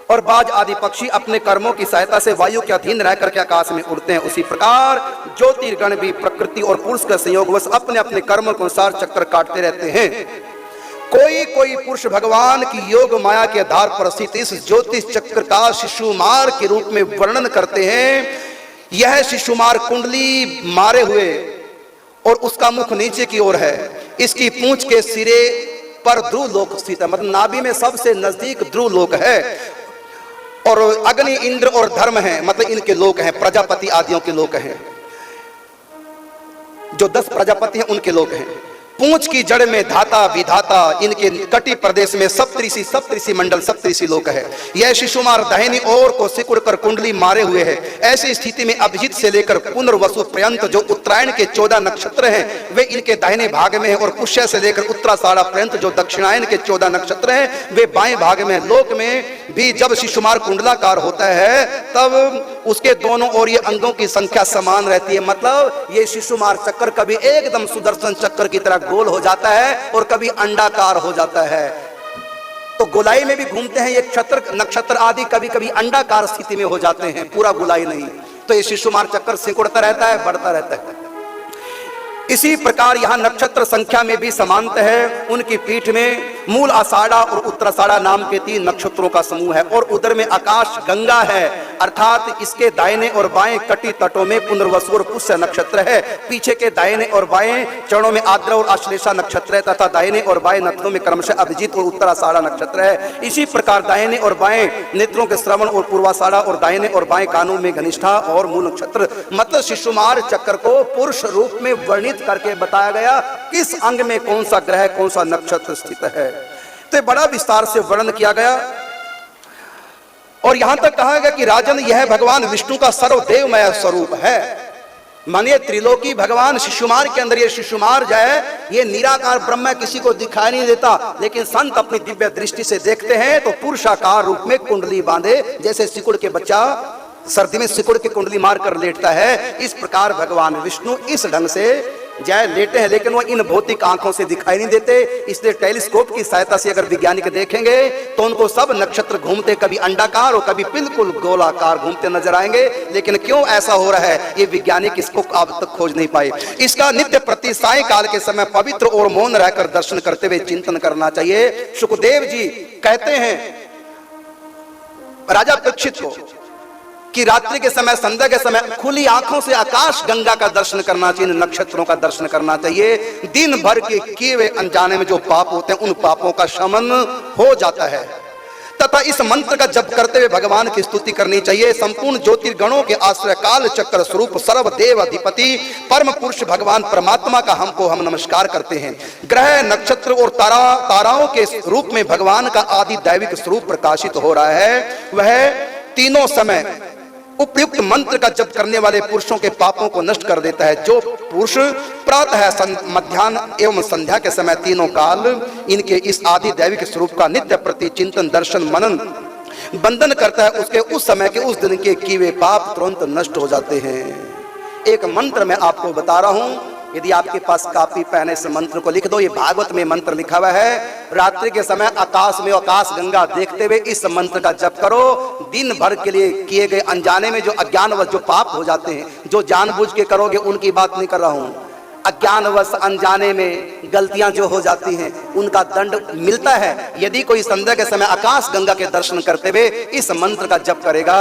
और बाज आदि पक्षी अपने कर्मों की सहायता से वायु के अधीन रहकर के आकाश में उड़ते हैं। उसी प्रकार ज्योतिर्गण भी प्रकृति और पुरुष का संयोगवश अपने अपने कर्मों के अनुसार चक्कर काटते रहते हैं। कोई पुरुष भगवान की योग माया के आधार पर स्थित इस ज्योतिष चक्र का शिशुमार के रूप में वर्णन करते हैं। यह शिशुमार कुंडली मारे हुए और उसका मुख नीचे की ओर है। इसकी पूंछ के सिरे पर ध्रुव लोक स्थित है, मतलब नाभि में सबसे नजदीक ध्रुव लोक है। और अग्नि, इंद्र और धर्म हैं, मतलब इनके लोक हैं, प्रजापति आदियों के लोक हैं। जो 10 प्रजापति हैं उनके लोक हैं। पूंछ की जड़ में धाता विधाता, इनके कटी प्रदेश में सप्तऋषि मंडल सप्तऋषि लोक है। यह शिशुमार दाहिनी ओर को सिकुड़ कर कुंडली मारे हुए है। ऐसी स्थिति में अभिजीत से लेकर पुनर्वसु पर्यंत जो उत्तरायण के 14 नक्षत्र हैं वे इनके दाहिने भाग में है, और पुष्य से लेकर उत्तराषाढ़ा पर्यंत जो दक्षिणायन के 14 नक्षत्र हैं वे बाएं भाग में। लोक में भी जब शिशुमार कुंडलाकार होता है तब उसके दोनों ओर ये अंगों की संख्या समान रहती है। मतलब ये शिशुमार चक्कर कभी एकदम सुदर्शन चक्कर की तरह गोल हो जाता है और कभी अंडाकार हो जाता है। तो गोलाई में भी घूमते हैं ये नक्षत्र आदि, कभी कभी अंडाकार स्थिति में हो जाते हैं, पूरा गोलाई नहीं। तो ये शिशुमार चक्कर सिकुड़ता रहता है, बढ़ता रहता है। इसी प्रकार यहाँ नक्षत्र संख्या में भी समानता है। उनकी पीठ में मूल आषाढ़ा और उत्तराषाढ़ा नाम के 3 नक्षत्रों का समूह है, और उधर में आकाश गंगा है, अर्थात इसके दाहिने और बाएं कटी तटों में पुनर्वसु और पुष्य नक्षत्र है। पीछे के दाहिने और बाएं चरणों में आद्र और आश्लेषा नक्षत्र है, तथा दाहिने और बाएं नेत्रों में क्रमशः अभिजीत और उत्तराषाढ़ा नक्षत्र है। इसी प्रकार दाहिने और बाएं नेत्रों के श्रवण और पूर्वाषाढ़ा, और दाहिने और बाएं कानों में घनिष्ठा और मूल नक्षत्र। मतलब शिशुमार चक्र को पुरुष रूप में वर्णित करके बताया गया किस अंग में कौन सा ग्रह कौन सा नक्षत्र स्थित है। तो बड़ा विस्तार से वर्णन किया गया, और यहां तक कहा गया कि राजन यह भगवान विष्णु का सर्वदेवमय स्वरूप है। मानिए त्रिलोकी भगवान शिशुमार के अंदर, ये शिशुमार जो है ये निराकार ब्रह्म, किसी को दिखाई नहीं देता, लेकिन संत अपनी दिव्य दृष्टि से देखते हैं तो पुरुषाकार रूप में कुंडली बांधे, जैसे सिकुड़ के बच्चा सर्दी में सिकुड़ के कुंडली मार कर लेटता है, इस प्रकार भगवान विष्णु इस ढंग से जय लेटे हैं। लेकिन वो इन भौतिक आंखों से दिखाई नहीं देते, इसलिए टेलीस्कोप की सहायता से अगर वैज्ञानिक देखेंगे तो उनको सब नक्षत्र घूमते कभी अंडाकार और कभी बिल्कुल गोलाकार घूमते नजर आएंगे। लेकिन क्यों ऐसा हो रहा है ये वैज्ञानिक इसको अब तक खोज नहीं पाए। इसका नित्य प्रति साय काल के समय पवित्र और मौन रहकर दर्शन करते हुए चिंतन करना चाहिए। सुखदेव जी कहते हैं राजा परीक्षित को कि रात्रि के समय, संध्या के समय खुली आंखों से आकाश गंगा का दर्शन करना चाहिए, नक्षत्रों का दर्शन करना चाहिए। दिन भर के किए हुए अनजाने में जो पाप होते हैं उन पापों का शमन हो जाता है। तथा इस मंत्र का जप करते हुए भगवान की स्तुति करनी चाहिए। संपूर्ण ज्योतिर्गणों के आश्रय काल चक्र स्वरूप सर्वदेव अधिपति परम पुरुष भगवान परमात्मा का हम नमस्कार करते हैं। ग्रह, नक्षत्र और ताराओं के रूप में भगवान का आदि दैविक स्वरूप प्रकाशित हो रहा है। वह तीनों समय उपयुक्त मंत्र का जप करने वाले पुरुषों के पापों को नष्ट कर देता है। जो पुरुष प्रातः, मध्याह्न एवं संध्या के समय तीनों काल इनके इस आदि दैविक स्वरूप का नित्य प्रति चिंतन, दर्शन, मनन, बंधन करता है, उसके उस समय के उस दिन के किए हुए पाप तुरंत नष्ट हो जाते हैं। एक मंत्र मैं आपको बता रहा हूं, यदि आपके पास कापी पेन है इस मंत्र को लिख दो। ये भागवत में मंत्र लिखा हुआ है। रात्रि के समय आकाश में आकाश गंगा देखते हुए इस मंत्र का जप करो। दिन भर के लिए किए गए अनजाने में जो अज्ञानवश जो पाप हो जाते हैं, जो जानबूझ के करोगे उनकी बात नहीं कर रहा हूं, अज्ञानवश अनजाने में गलतियां जो हो जाती हैं उनका दंड मिलता है। यदि कोई संध्या के समय आकाश गंगा के दर्शन करते हुए इस मंत्र का जप करेगा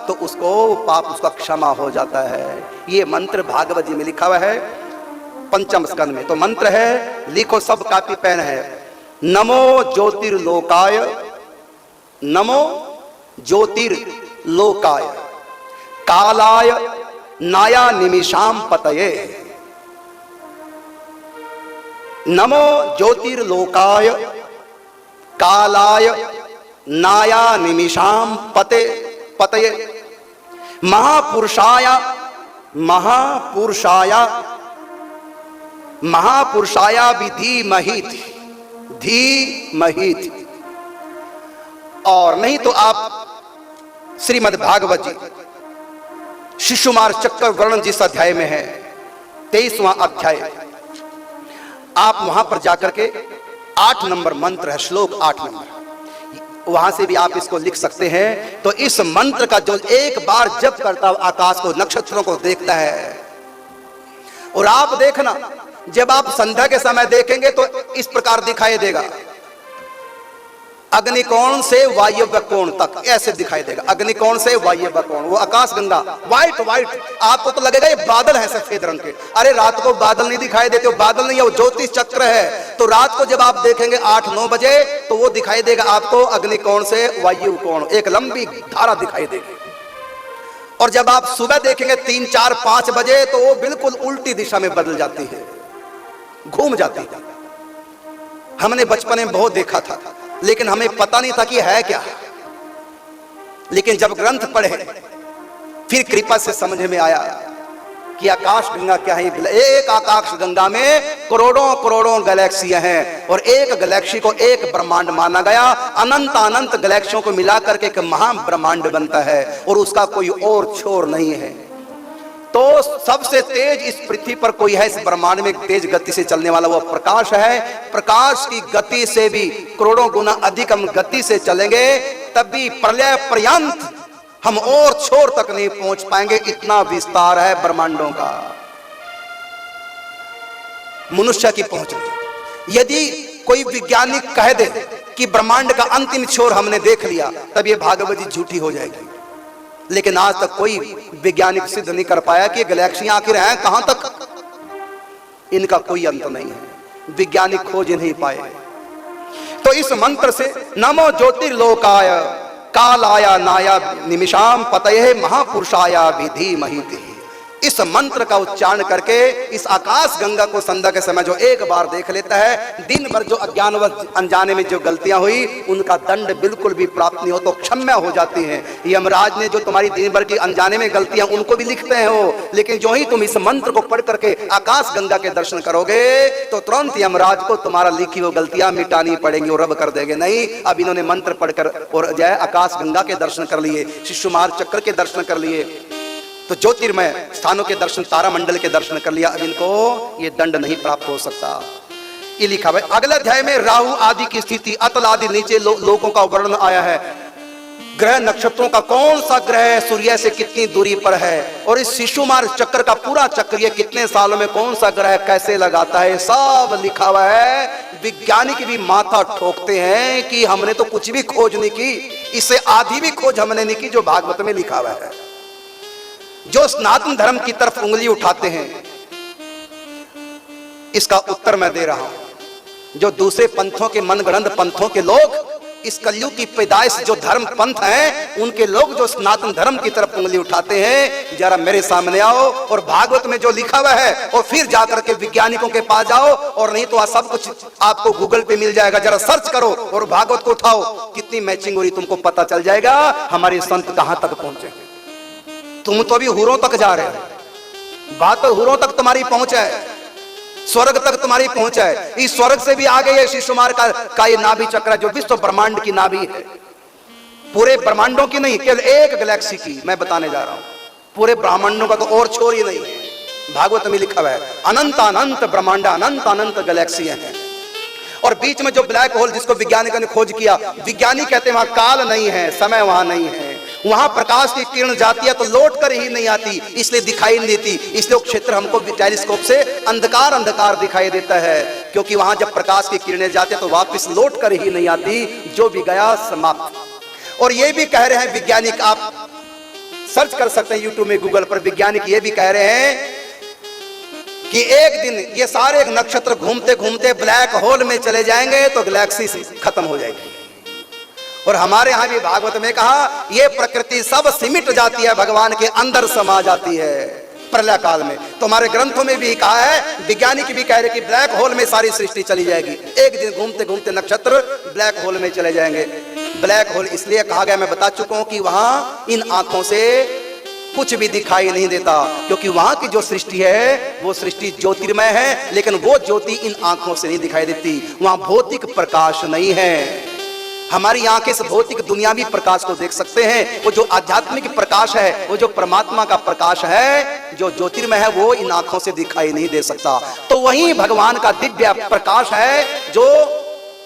तो उसको पाप उसका क्षमा हो जाता है। ये मंत्र भागवत जी में लिखा हुआ है 5म स्कंद में। तो मंत्र है, लिखो, सब कापी पेन है। नमो ज्योतिर्लोकाय, नमो ज्योतिर्लोकाय, कालाय नाया निमिषाम पतये। नमो ज्योतिर्लोकाय, कालाय नाया निमिषाम पतये, महापुरुषाया विधीमहि, धीमहि। और नहीं तो आप श्रीमद् भागवत जी शिशुमार चक्र वर्णन जिस अध्याय में है 23वां अध्याय, आप वहां पर जाकर के 8 नंबर मंत्र है, श्लोक 8 नंबर, वहां से भी आप इसको लिख सकते हैं। तो इस मंत्र का जो एक बार जप करता आकाश को, नक्षत्रों को देखता है, और आप देखना जब आप संध्या के समय देखेंगे तो इस प्रकार दिखाई देगा। अग्निकोण से वायव्य कोण तक ऐसे दिखाई देगा। अग्निकोण से वायव्य कोण, वो आकाश गंगा व्हाइट व्हाइट, आपको तो लगेगा ये बादल है सफेद रंग के। अरे रात को बादल नहीं दिखाई देते, वो बादल नहीं है, वो ज्योतिष चक्र है। तो रात को जब आप देखेंगे 8-9 बजे तो वो दिखाई देगा आपको अग्निकोण से वायु कोण, एक लंबी धारा दिखाई देगी। और जब आप सुबह देखेंगे 3, 4, 5 बजे तो वो बिल्कुल उल्टी दिशा में बदल जाती है, घूम जाती है। हमने बचपन में बहुत देखा था, लेकिन हमें पता नहीं था कि है क्या। लेकिन जब ग्रंथ पढ़े फिर कृपा से समझ में आया कि आकाश गंगा क्या है। एक आकाश गंगा में करोड़ों करोड़ों गैलेक्सियां हैं और एक गैलेक्सी को एक ब्रह्मांड माना गया। अनंत अनंत गैलेक्सियों को मिलाकर के एक महाब्रह्मांड बनता है और उसका कोई और छोर नहीं है। तो सबसे तेज इस पृथ्वी पर कोई है, इस ब्रह्मांड में तेज गति से चलने वाला, वो प्रकाश है। प्रकाश की गति से भी करोड़ों गुना अधिक हम गति से चलेंगे, तब भी प्रलय पर्यंत हम और छोर तक नहीं पहुंच पाएंगे। इतना विस्तार है ब्रह्मांडों का, मनुष्य की पहुंच नहीं। यदि कोई वैज्ञानिक कह दे कि ब्रह्मांड का अंतिम छोर हमने देख लिया, तब ये भागवत झूठी हो जाएगी। लेकिन आज तक कोई वैज्ञानिक सिद्ध नहीं कर पाया कि गैलेक्सियां आखिर हैं कहां तक, इनका कोई अंत नहीं है, वैज्ञानिक खोज नहीं पाए। तो इस मंत्र से नमो ज्योतिर्लोकाय कालाया नाया निमिषाम पतये महापुरुषाया विधि महिति, इस मंत्र का उच्चारण करके इस आकाश गंगा को संध्या के समय जो एक बार देख लेता है, दिन भर जो अज्ञानवश अनजाने में जो गलतियां हुई उनका दंड बिल्कुल भी प्राप्त नहीं हो तो क्षम्य हो जाती हैं। यमराज ने जो तुम्हारी दिन भर की अनजाने में गलतियां उनको भी लिखते हैं वो, लेकिन जो ही तुम इस मंत्र को पढ़ करके आकाश गंगा के दर्शन करोगे तो तुरंत यमराज को तुम्हारा लिखी हुई गलतियां मिटानी पड़ेंगी और रब कर देंगे। नहीं, अब इन्होंने मंत्र पढ़कर और जय आकाश गंगा के दर्शन कर लिए, शिशुमार चक्र के दर्शन कर लिए, तो ज्योतिर्मय स्थानों के दर्शन, तारा मंडल के दर्शन कर लिया, अब इनको ये दंड नहीं प्राप्त हो सकता। ये लिखा है अगले अध्याय में राहु आदि की स्थिति, अतल आदि नीचे लोगों का वर्णन आया है। ग्रह नक्षत्रों का कौन सा ग्रह सूर्य से कितनी दूरी पर है, और इस शिशुमार चक्र का पूरा चक्र ये कितने सालों में कौन सा ग्रह कैसे लगाता है, सब लिखा हुआ है। वैज्ञानिक भी माथा ठोकते हैं कि हमने तो कुछ भी खोज नहीं की, इससे आधी भी खोज हमने नहीं की जो भागवत में लिखा हुआ है। जो सनातन धर्म की तरफ उंगली उठाते हैं, इसका उत्तर मैं दे रहा हूं। जो दूसरे पंथों के मनगढ़ंत पंथों के लोग, इस कलयुग की पैदाइश जो धर्म पंथ हैं, उनके लोग जो सनातन धर्म की तरफ उंगली उठाते हैं, जरा मेरे सामने आओ और भागवत में जो लिखा हुआ है और फिर जाकर के वैज्ञानिकों के पास जाओ, और नहीं तो सब कुछ आपको गूगल पे मिल जाएगा। जरा सर्च करो और भागवत को उठाओ, कितनी मैचिंग हो रही तुमको पता चल जाएगा हमारे संत कहां तक पहुंचे। तुम तो अभी हुरों तक जा रहे हो, बात तो हुरों तक तुम्हारी पहुंच है, स्वर्ग तक तुम्हारी पहुंच है। इस स्वर्ग से भी आगे ये शिशुमार का ये नाभि चक्र जो विश्व ब्रह्मांड की नाभि है, पूरे ब्रह्मांडों की नहीं, केवल एक गैलेक्सी की मैं बताने जा रहा हूं। पूरे ब्रह्मांडों का तो और छोर ही नहीं है। भागवत में लिखा हुआ है अनंत अनंत ब्रह्मांड, अनंत अनंत गैलेक्सियां हैं, और बीच में जो ब्लैक होल जिसको वैज्ञानिकों ने खोज किया, विज्ञानी कहते हैं वहां काल नहीं है, समय वहां नहीं है, वहां प्रकाश की किरण जाती है तो लौट कर ही नहीं आती, इसलिए दिखाई नहीं देती। इसलिए वो क्षेत्र हमको टेलीस्कोप से अंधकार अंधकार दिखाई देता है, क्योंकि वहां जब प्रकाश की किरणें जाती है तो वापस लौट कर ही नहीं आती, जो भी गया समाप्त। और ये भी कह रहे हैं वैज्ञानिक, आप सर्च कर सकते हैं यूट्यूब में, गूगल पर, वैज्ञानिक ये भी कह रहे हैं कि एक दिन ये सारे नक्षत्र घूमते घूमते ब्लैक होल में चले जाएंगे तो गैलेक्सी खत्म हो जाएगी। और हमारे यहां भी भागवत में कहा ये प्रकृति सब सिमट जाती है, भगवान के अंदर समा जाती है प्रलय काल में। तो हमारे ग्रंथों में भी कहा है, वैज्ञानिक भी कह रहे कि ब्लैक होल में सारी सृष्टि चली जाएगी, एक दिन घूमते घूमते नक्षत्र ब्लैक होल में चले जाएंगे। ब्लैक होल इसलिए कहा गया, मैं बता चुका हूं, कि वहां इन आंखों से कुछ भी दिखाई नहीं देता, क्योंकि वहां की जो सृष्टि है वो सृष्टि ज्योतिर्मय है, लेकिन वो ज्योति इन आंखों से नहीं दिखाई देती, वहां भौतिक प्रकाश नहीं है। हमारी आंखें इस भौतिक दुनियावी प्रकाश को देख सकते हैं, वो जो आध्यात्मिक प्रकाश है, वो जो परमात्मा का प्रकाश है, जो ज्योतिर्मय है, वो इन आंखों से दिखाई नहीं दे सकता। तो वही भगवान का दिव्य प्रकाश है जो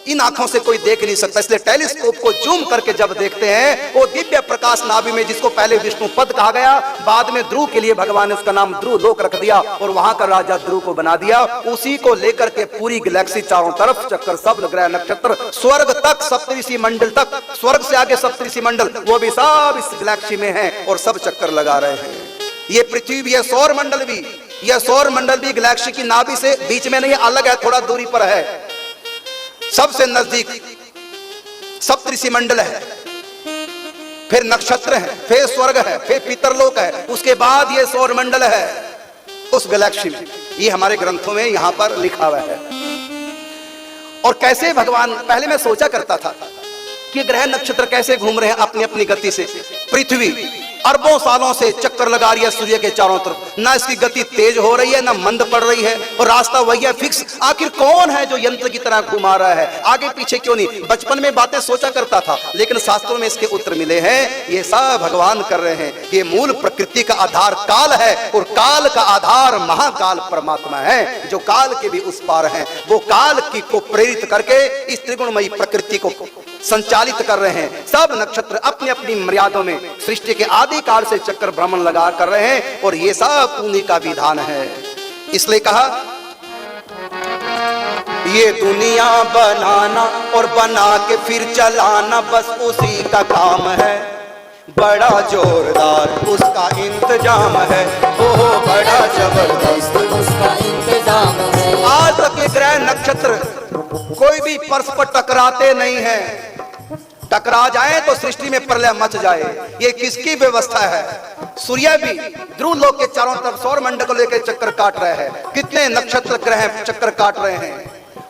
इन आंखों से कोई देख नहीं सकता, इसलिए टेलीस्कोप को जूम करके जब देखते हैं वो दिव्य प्रकाश नाभि में, जिसको पहले विष्णु पद कहा गया, बाद में ध्रुव के लिए भगवान ने उसका नाम ध्रुव लोक रख दिया और वहां का राजा ध्रुव को बना दिया। उसी को लेकर के पूरी गैलेक्सी चारों तरफ चक्कर, सब ग्रह नक्षत्र, स्वर्ग तक, सप्तऋषि मंडल तक, स्वर्ग से आगे सप्तऋषि मंडल, वो भी सब इस गैलेक्सी में है और सब चक्कर लगा रहे हैं। ये पृथ्वी भी है, सौर मंडल भी, यह सौर मंडल भी गैलेक्सी की नाभि से बीच में नहीं, अलग है, थोड़ा दूरी पर है। सबसे नजदीक सप्तऋषि मंडल है, फिर नक्षत्र है, फिर स्वर्ग है, फिर पितरलोक है, उसके बाद ये सौर मंडल है उस गैलेक्सी में। ये हमारे ग्रंथों में यहां पर लिखा हुआ है। और कैसे भगवान, पहले मैं सोचा करता था कि ग्रह नक्षत्र कैसे घूम रहे हैं अपनी अपनी गति से। पृथ्वी अरबों सालों से चक्कर लगा रही है सूर्य के चारों तरफ, ना इसकी गति तेज हो रही है ना मंद पड़ रही है, और रास्ता वही है फिक्स। आखिर कौन है जो यंत्र की तरह घुमा रहा है, आगे पीछे क्यों नहीं? बचपन में बातें सोचा करता था, लेकिन शास्त्रों में इसके उत्तर मिले हैं। ये सब भगवान कर रहे हैं। ये मूल प्रकृति का आधार काल है और काल का आधार महाकाल परमात्मा है, जो काल के भी उस पार है। वो काल की को प्रेरित करके इस त्रिगुणमयी प्रकृति को संचालित कर रहे हैं। सब नक्षत्र अपनी अपनी मर्यादों में सृष्टि के आदि काल से चक्कर भ्रमण लगा कर रहे हैं, और ये सब उन्हीं का विधान है। इसलिए कहा ये दुनिया बनाना और बना के फिर चलाना बस उसी का काम है, बड़ा जोरदार उसका इंतजाम है, वो बड़ा जबरदस्त उसका इंतजाम है। आज तक ये ग्रह नक्षत्र कोई भी परस्पर टकराते नहीं है। टकरा जाए तो सृष्टि में प्रलय मच जाए, ये किसकी व्यवस्था है? सूर्य भी ध्रुव लोक के चारों तरफ सौर मंडल को लेकर चक्कर काट रहे हैं। कितने नक्षत्र ग्रह चक्कर काट रहे हैं।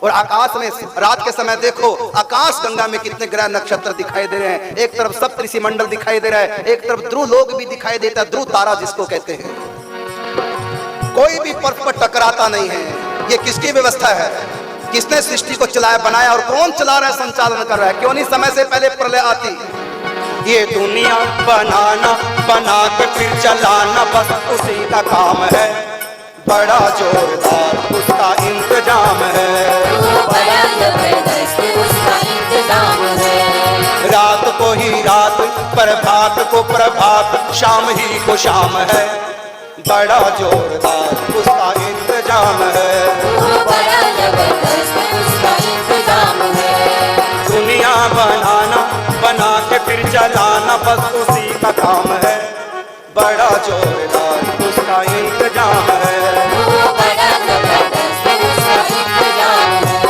और आकाश में रात के समय देखो, आकाश गंगा में कितने ग्रह नक्षत्र दिखाई दे रहे हैं। एक तरफ सप्तऋषि मंडल दिखाई दे रहा है, एक तरफ ध्रुव लोक भी दिखाई देता है, ध्रुव तारा जिसको कहते हैं। कोई भी परस्पर टकराता नहीं है। ये किसकी व्यवस्था है? किसने सृष्टि को चलाया, बनाया, और कौन चला रहा है, संचालन कर रहा है? क्यों नहीं समय से पहले प्रलय आती? ये दुनिया बनाना, बना के फिर चलाना बस उसी का काम है, बड़ा जोरदार उसका इंतजाम है, बड़ा जबरदस्त उसका इंतजाम है। रात को ही रात, प्रभात को प्रभात, शाम ही को शाम है, बड़ा जोरदार उसका इंतजाम है, बड़ा जबरदस्त उसका इंतजाम है। दुनिया बनाना, बना के फिर चलाना बस उसी का काम है, बड़ा जोरदार उसका इंतजाम है, बड़ा जबरदस्त उसका इंतजाम है।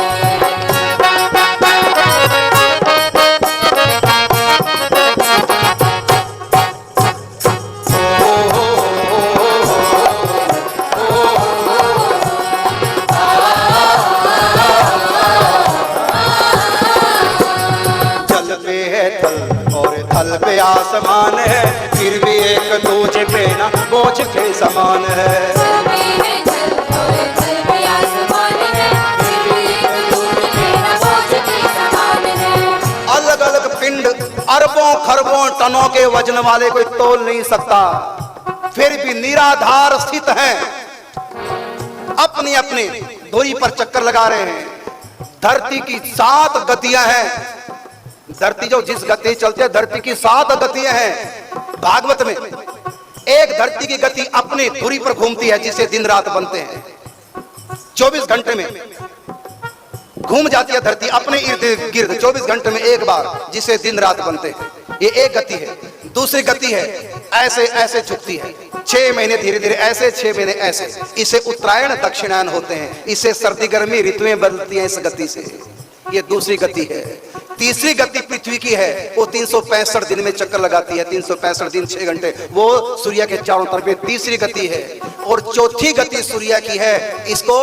थल पे आसमान है, फिर भी एक दूजे पे ना बोझ के समान है। अलग अलग पिंड अरबों खरबों टनों के वजन वाले कोई तोल नहीं सकता, फिर भी निराधार स्थित हैं, अपनी अपनी धुरी पर चक्कर लगा रहे हैं। धरती की 7 गतियां हैं। धरती जो जिस गति चलती है, धरती की 7 गतियां हैं। भागवत में एक धरती की गति अपनी धुरी पर घूमती है, जिसे दिन रात बनते हैं। 24 घंटे में घूम जाती है धरती अपने इर्द गिर्द, 24 घंटे में एक बार, जिसे दिन रात बनते हैं। ये एक गति है। दूसरी गति है ऐसे ऐसे झुकती है, 6 महीने धीरे धीरे ऐसे, 6 महीने ऐसे। इसे उत्तरायण दक्षिणायन होते हैं। इसे सर्दी गर्मी ऋतुएं बदलती हैं इस गति से। ये दूसरी गति है। तीसरी गति पृथ्वी की है, वो 365 दिन में चक्कर लगाती है, 365 दिन 6 घंटे, वो सूर्य के चारों तरफ तीसरी गति है। और चौथी गति सूर्य की है, इसको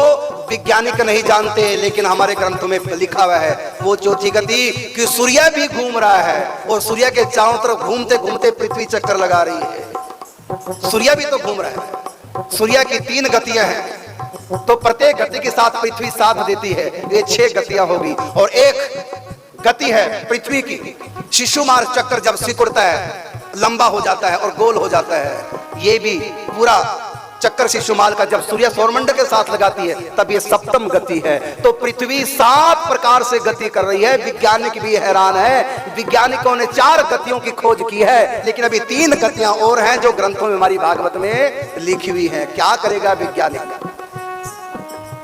वैज्ञानिक नहीं जानते, लेकिन हमारे ग्रंथों में लिखा हुआ है वो चौथी गति कि सूर्य भी घूम रहा है और सूर्य के चारों तरफ घूमते घूमते पृथ्वी चक्कर लगा रही है। सूर्य भी तो घूम रहा है। सूर्य की 3 गतियां हैं, तो प्रत्येक गति के साथ पृथ्वी साथ देती है, ये 6 गतियां होगी। और एक गति है पृथ्वी की, शिशुमार चक्कर जब सिकुड़ता है, लंबा हो जाता है और गोल हो जाता है, ये भी पूरा चक्कर शिशुमाल का जब सूर्य सौरमंडल के साथ लगाती है तब ये सप्तम गति है। तो पृथ्वी 7 प्रकार से गति कर रही है। वैज्ञानिक भी हैरान है। वैज्ञानिकों ने 4 गतियों की खोज की है, लेकिन अभी 3 गतियां और हैं जो ग्रंथों में हमारी भागवत में लिखी हुई हैं। क्या करेगा वैज्ञानिक?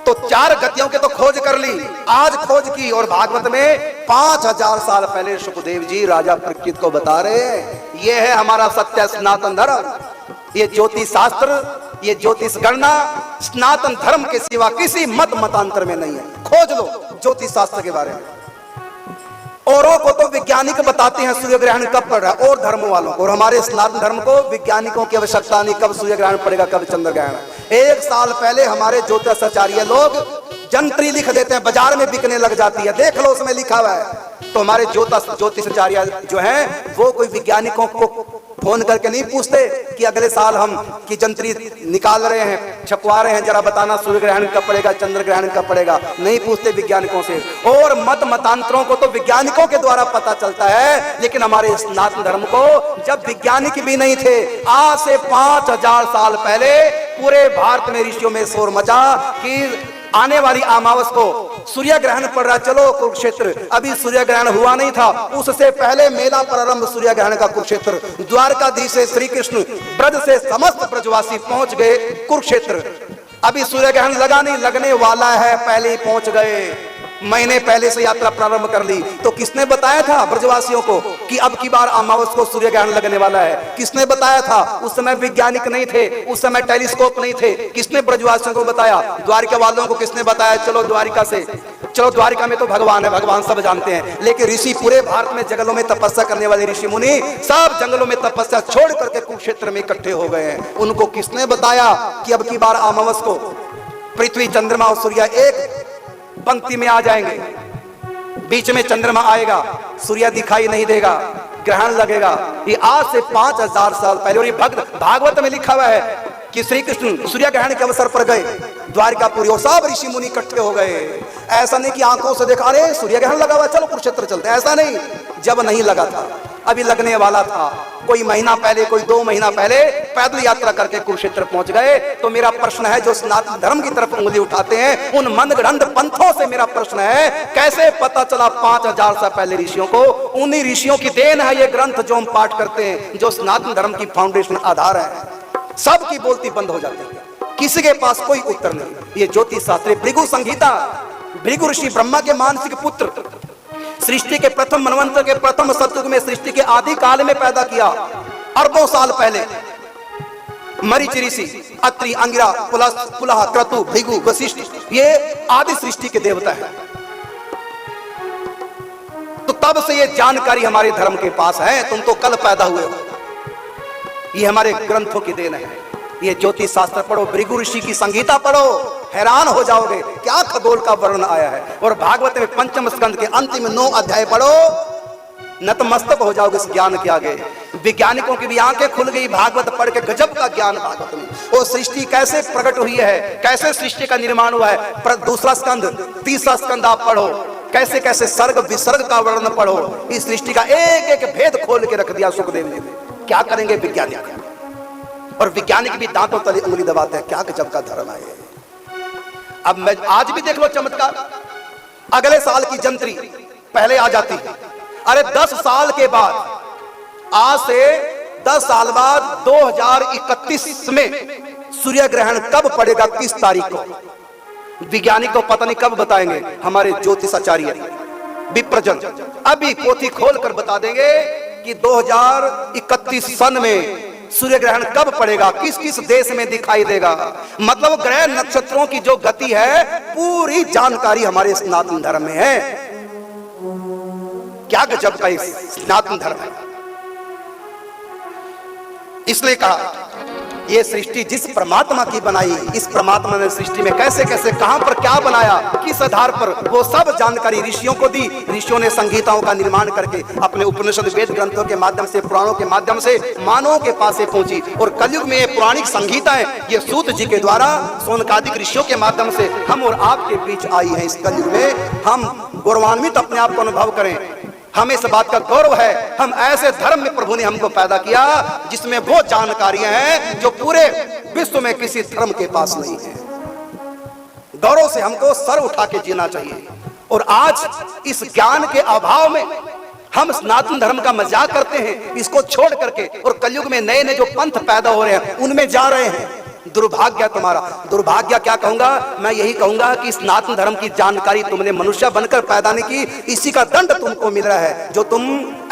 तो 4 गतियों के तो खोज कर ली, आज खोज की, और भागवत में 5000 साल पहले सुखदेव जी राजा परीक्षित को बता रहे हैं ये है हमारा सत्य सनातन धर्म। ये ज्योतिष शास्त्र, ये ज्योतिष गणना सनातन धर्म के सिवा किसी मत मतांतर में नहीं है। खोज लो ज्योतिष शास्त्र के बारे में। औरों को तो वैज्ञानिक बताते हैं सूर्य ग्रहण कब पड़ रहा है, और धर्म वालों को, और हमारे सनातन धर्म को वैज्ञानिकों की आवश्यकता नहीं, कब सूर्य ग्रहण पड़ेगा, कब चंद्र ग्रहण। 1 साल पहले हमारे ज्योतिषाचार्य लोग जंत्री लिख देते हैं, बाजार में बिकने लग जाती है, देख लो उसमें लिखा हुआ है। तो हमारे ज्योतिषाचार्य जो हैं वो कोई वैज्ञानिकों को फोन करके नहीं पूछते कि अगले साल हम की जंत्री निकाल रहे हैं, छपवा रहे हैं, जरा बताना सूर्य ग्रहण कब पड़ेगा, चंद्र ग्रहण कब पड़ेगा, नहीं पूछते वैज्ञानिकों से। और मत मतांतरों को तो वैज्ञानिकों के द्वारा पता चलता है, लेकिन हमारे सनातन धर्म को जब वैज्ञानिक भी नहीं थे, आज से 5000 साल पहले पूरे भारत में ऋषियों में शोर मचा कि आने वाली अमावस को सूर्य ग्रहण पड़ रहा, चलो कुरुक्षेत्र। अभी सूर्य ग्रहण हुआ नहीं था, उससे पहले मेला प्रारंभ सूर्य ग्रहण का कुरुक्षेत्र। द्वारकाधीश से श्री कृष्ण, ब्रज से समस्त ब्रजवासी पहुंच गए कुरुक्षेत्र। अभी सूर्य ग्रहण लगा नहीं, लगने वाला है, पहले ही पहुंच गए, महीने पहले से यात्रा प्रारंभ कर ली। तो किसने बताया था ब्रजवासियों को कि अब की बार अमावस को सूर्य ग्रहण लगने वाला है? किसने बताया था? उस समय वैज्ञानिक नहीं थे, उस समय टेलीस्कोप नहीं थे, किसने ब्रजवासियों को बताया? द्वारिका वालों को किसने बताया चलो द्वारिका से, चलो द्वारिका में तो भगवान है, भगवान सब जानते हैं। लेकिन ऋषि पूरे भारत में जंगलों में तपस्या करने वाले ऋषि मुनि सब जंगलों में तपस्या छोड़ करके कुरुक्षेत्र में इकट्ठे हो गए हैं। उनको किसने बताया कि अब की बार अमावस को पृथ्वी, चंद्रमा और सूर्य एक पंक्ति में आ जाएंगे, बीच में चंद्रमा आएगा, सूर्य दिखाई नहीं देगा, ग्रहण लगेगा? ये आज से 5000 साल पहले, और ये भागवत में लिखा हुआ है कि श्री कृष्ण सूर्य ग्रहण के अवसर पर गए द्वारिकापुरी और सब ऋषि मुनि इकट्ठे हो गए। ऐसा नहीं कि आंखों से देखा अरे सूर्य ग्रहण लगा हुआ चलो कुरुक्षेत्र चलते, ऐसा नहीं। जब नहीं लगा था, अभी लगने वाला था, कोई महीना पहले, कोई 2 महीना पहले पैदल यात्रा करके कुरुक्षेत्र पहुंच गए। तो मेरा प्रश्न है, जो सनातन धर्म की तरफ उंगली उठाते हैं, उन मंदगढ़ंत पंथों से मेरा प्रश्न है, कैसे पता चला 5000 साल पहले ऋषियों को? उन्हीं ऋषियों की देन है ये ग्रंथ जो हम पाठ करते हैं, जो सनातन धर्म की फाउंडेशन आधार है। सबकी बोलती बंद हो जाती है, किसी के पास कोई उत्तर नहीं। ये ज्योतिष शास्त्र भृगु संहिता, भृगु ऋषि ब्रह्मा के मानसिक पुत्र, सृष्टि के प्रथम मनवंतर के प्रथम सतयुग में सृष्टि के आदि काल में पैदा किया, अरबों साल पहले। मरीच ऋषि, अत्रि, अंगिरा, पुलह, क्रतु, भृगु, वशिष्ठ, ये आदि सृष्टि के देवता है। तो तब से ये जानकारी हमारे धर्म के पास है, तुम तो कल पैदा हुए हो। ये हमारे ग्रंथों की देन है। ये ज्योतिष शास्त्र पढ़ो, भृगु ऋषि की संगीता पढ़ो, हैरान हो जाओगे क्या खगोल का वर्णन आया है। और भागवत में 5वें स्कंद के अंतिम 9 अध्याय पढ़ो, नतमस्तक हो जाओगे इस ज्ञान के आगे। वैज्ञानिकों की भी आंखें खुल गई भागवत पढ़ के, गजब का ज्ञान भागवत में। वो सृष्टि कैसे प्रकट हुई है, कैसे सृष्टि का निर्माण हुआ है, 2रा स्कंद, 3रा स्कंद आप पढ़ो, कैसे कैसे सर्ग विसर्ग का वर्णन पढ़ो। इस सृष्टि का एक एक भेद खोल के रख दिया सुखदेव जी ने। क्या करेंगे वैज्ञानिक? और वैज्ञानिक भी दांतों तले उंगली दबाते हैं, क्या गजब का धर्म है। अब मैं आज भी देख लो चमत्कार, अगले साल की जंत्री पहले आ जाती है। अरे 10 साल के बाद, आज से 10 साल बाद 2031 में सूर्य ग्रहण कब पड़ेगा, किस तारीख को? वैज्ञानिक को पता नहीं कब बताएंगे, हमारे ज्योतिषाचार्य विप्रजन अभी पोथी खोलकर बता देंगे कि 2031 सन में सूर्य ग्रहण कब पड़ेगा, किस किस देश में दिखाई देगा। मतलब ग्रह नक्षत्रों की जो गति है, पूरी जानकारी हमारे सनातन धर्म में है। क्या गजब का सनातन धर्म है। इसलिए कहा ये सृष्टि जिस परमात्मा की बनाई, इस परमात्मा ने सृष्टि में कैसे कैसे कहां पर क्या बनाया, किस आधार पर, वो सब जानकारी ऋषियों को दी। ऋषियों ने संगीताओं का निर्माण करके अपने उपनिषद वेद ग्रंथों के माध्यम से, पुराणों के माध्यम से मानवों के पास से पहुंची। और कलयुग में ये पौराणिक संगीताएं ये सूत जी के द्वारा सौनकादिक ऋषियों के माध्यम से हम और आपके बीच आई है। इस कलयुग में हम गौरवान्वित अपने आप को अनुभव करें हमें इस बात का गौरव है, हम ऐसे धर्म में प्रभु ने हमको पैदा किया जिसमें वो जानकारियां हैं जो पूरे विश्व में किसी धर्म के पास नहीं है। गौरव से हमको सर उठा के जीना चाहिए। और आज इस ज्ञान के अभाव में हम सनातन धर्म का मजाक करते हैं, इसको छोड़ करके, और कलयुग में नए नए जो पंथ पैदा हो रहे हैं उनमें जा रहे हैं। दुर्भाग्य तुम्हारा। दुर्भाग्य क्या कहूंगा, मैं यही कहूंगा कि सनातन धर्म की जानकारी तुमने मनुष्य बनकर पैदा नहीं की, इसी का दंड तुमको मिल रहा है जो तुम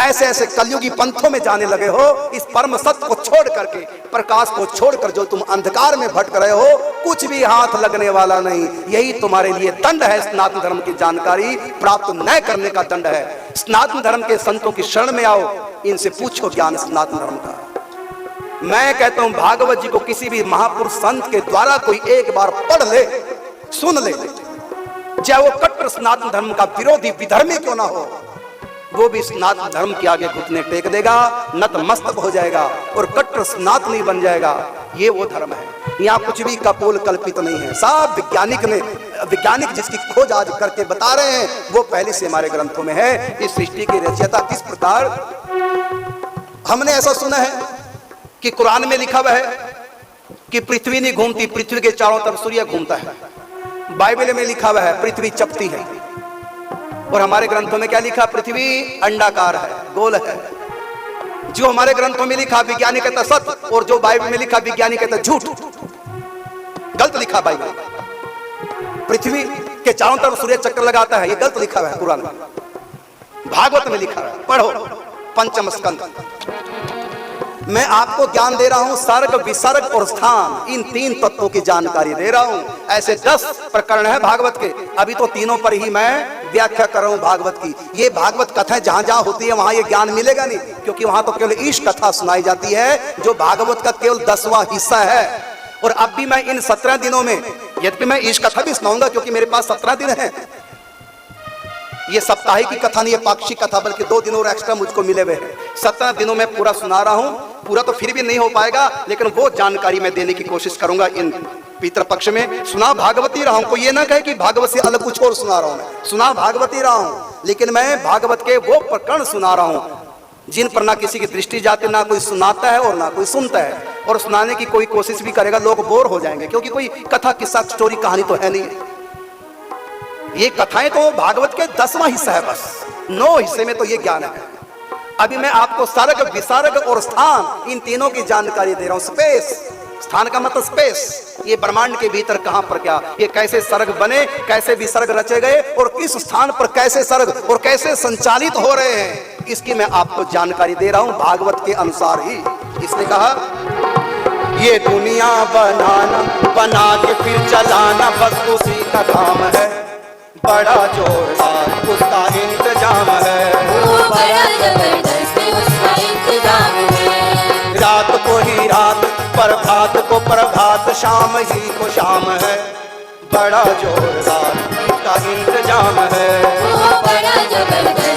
ऐसे ऐसे कलयुगी पंथों में जाने लगे हो। इस परम सत्य को छोड़ करके, प्रकाश को छोड़कर जो तुम अंधकार में भटक रहे हो, कुछ भी हाथ लगने वाला नहीं। यही तुम्हारे लिए दंड है। सनातन धर्म की जानकारी प्राप्त न करने का दंड है। सनातन धर्म के संतों की शरण में आओ, इनसे पूछो ज्ञान सनातन धर्म का। मैं कहता हूं भागवत जी को किसी भी महापुरुष संत के द्वारा कोई एक बार पढ़ ले, सुन ले, चाहे वो कट्टर सनातन धर्म का विरोधी विधर्मी क्यों ना हो, वो भी सनातन धर्म के आगे घुटने टेक देगा, नतमस्तक हो जाएगा और कट्टर सनातनी बन जाएगा। ये वो धर्म है। यहाँ कुछ भी कपोल कल्पित नहीं है। सब वैज्ञानिक जिसकी खोज आज करके बता रहे हैं वो पहले से हमारे ग्रंथों में है। इस सृष्टि की रचयिता किस प्रकार, हमने ऐसा सुना है कि कुरान में लिखा हुआ है कि पृथ्वी नहीं घूमती, पृथ्वी के चारों तरफ सूर्य घूमता है। बाइबल में लिखा हुआ है पृथ्वी चपटी है। और हमारे ग्रंथों में क्या लिखा, पृथ्वी अंडाकार है, गोल है। जो हमारे ग्रंथों में लिखा विज्ञानी कहता सत्य, और जो बाइबल में लिखा विज्ञानी कहता झूठ। गलत लिखा बाइबल। पृथ्वी के चारों तरफ सूर्य चक्कर लगाता है, ये गलत लिखा हुआ है कुरान में। भागवत में लिखा है, पढ़ो पंचम स्कंद। मैं आपको ज्ञान दे रहा हूं, सर्ग विसर्ग और स्थान, इन तीन तत्वों की जानकारी दे रहा हूं। ऐसे 10 प्रकरण है भागवत के, अभी तो तीनों पर ही मैं व्याख्या कर रहा हूं भागवत की। ये भागवत कथाएं जहां जहां होती है वहां ये ज्ञान मिलेगा नहीं, क्योंकि वहां तो केवल ईश कथा सुनाई जाती है जो भागवत का केवल 10वां हिस्सा है। और अब भी मैं इन 17 दिनों में, यद्यपि मैं ईश कथा भी सुनाऊंगा क्योंकि मेरे पास 17 दिन है, ये साप्ताहिक की कथा नहीं है, पाक्षिक कथा, बल्कि 2 दिन और एक्स्ट्रा मुझको मिले हुए हैं। 17 दिनों में पूरा सुना रहा हूं। पूरा तो फिर भी नहीं हो पाएगा, लेकिन वो जानकारी मैं देने की कोशिश करूंगा इन पितृपक्ष में। सुना भागवती रहा हूं, कोई ये ना कहे कि भागवत से अलग कुछ और सुना रहा हूं। मैं सुना भागवती रहा हूं, लेकिन मैं भागवत के वो प्रकरण सुना रहा हूं जिन पर ना किसी की दृष्टि जाती, ना कोई सुनाता है और ना कोई सुनता है। और सुनाने की कोई कोशिश भी करेगा लोग बोर हो जाएंगे, क्योंकि कोई कथा किस्सा स्टोरी कहानी तो है नहीं। ये कथाएं तो भागवत के 10वां हिस्सा है, बस 9 हिस्से में तो ये ज्ञान है। अभी मैं आपको सर्ग विसर्ग और स्थान, इन तीनों की जानकारी दे रहा हूं। स्पेस, स्थान का मतलब स्पेस, ये ब्रह्मांड के भीतर कहां पर क्या, ये कैसे सर्ग बने, कैसे विसर्ग रचे गए और किस स्थान पर कैसे सर्ग और कैसे संचालित हो रहे हैं, इसकी मैं आपको जानकारी दे रहा हूं भागवत के अनुसार ही। इसने कहा ये दुनिया बनाना, बना के फिर चलाना, बस उसी का काम है, बड़ा जोरदार उसका इंतजाम है, वो बड़ा जबरदस्त उसका इंतजाम है। रात को ही रात, प्रभात को प्रभात, शाम ही को शाम है, बड़ा जोरदार उसका इंतजाम है, वो बड़ा जबरदस्त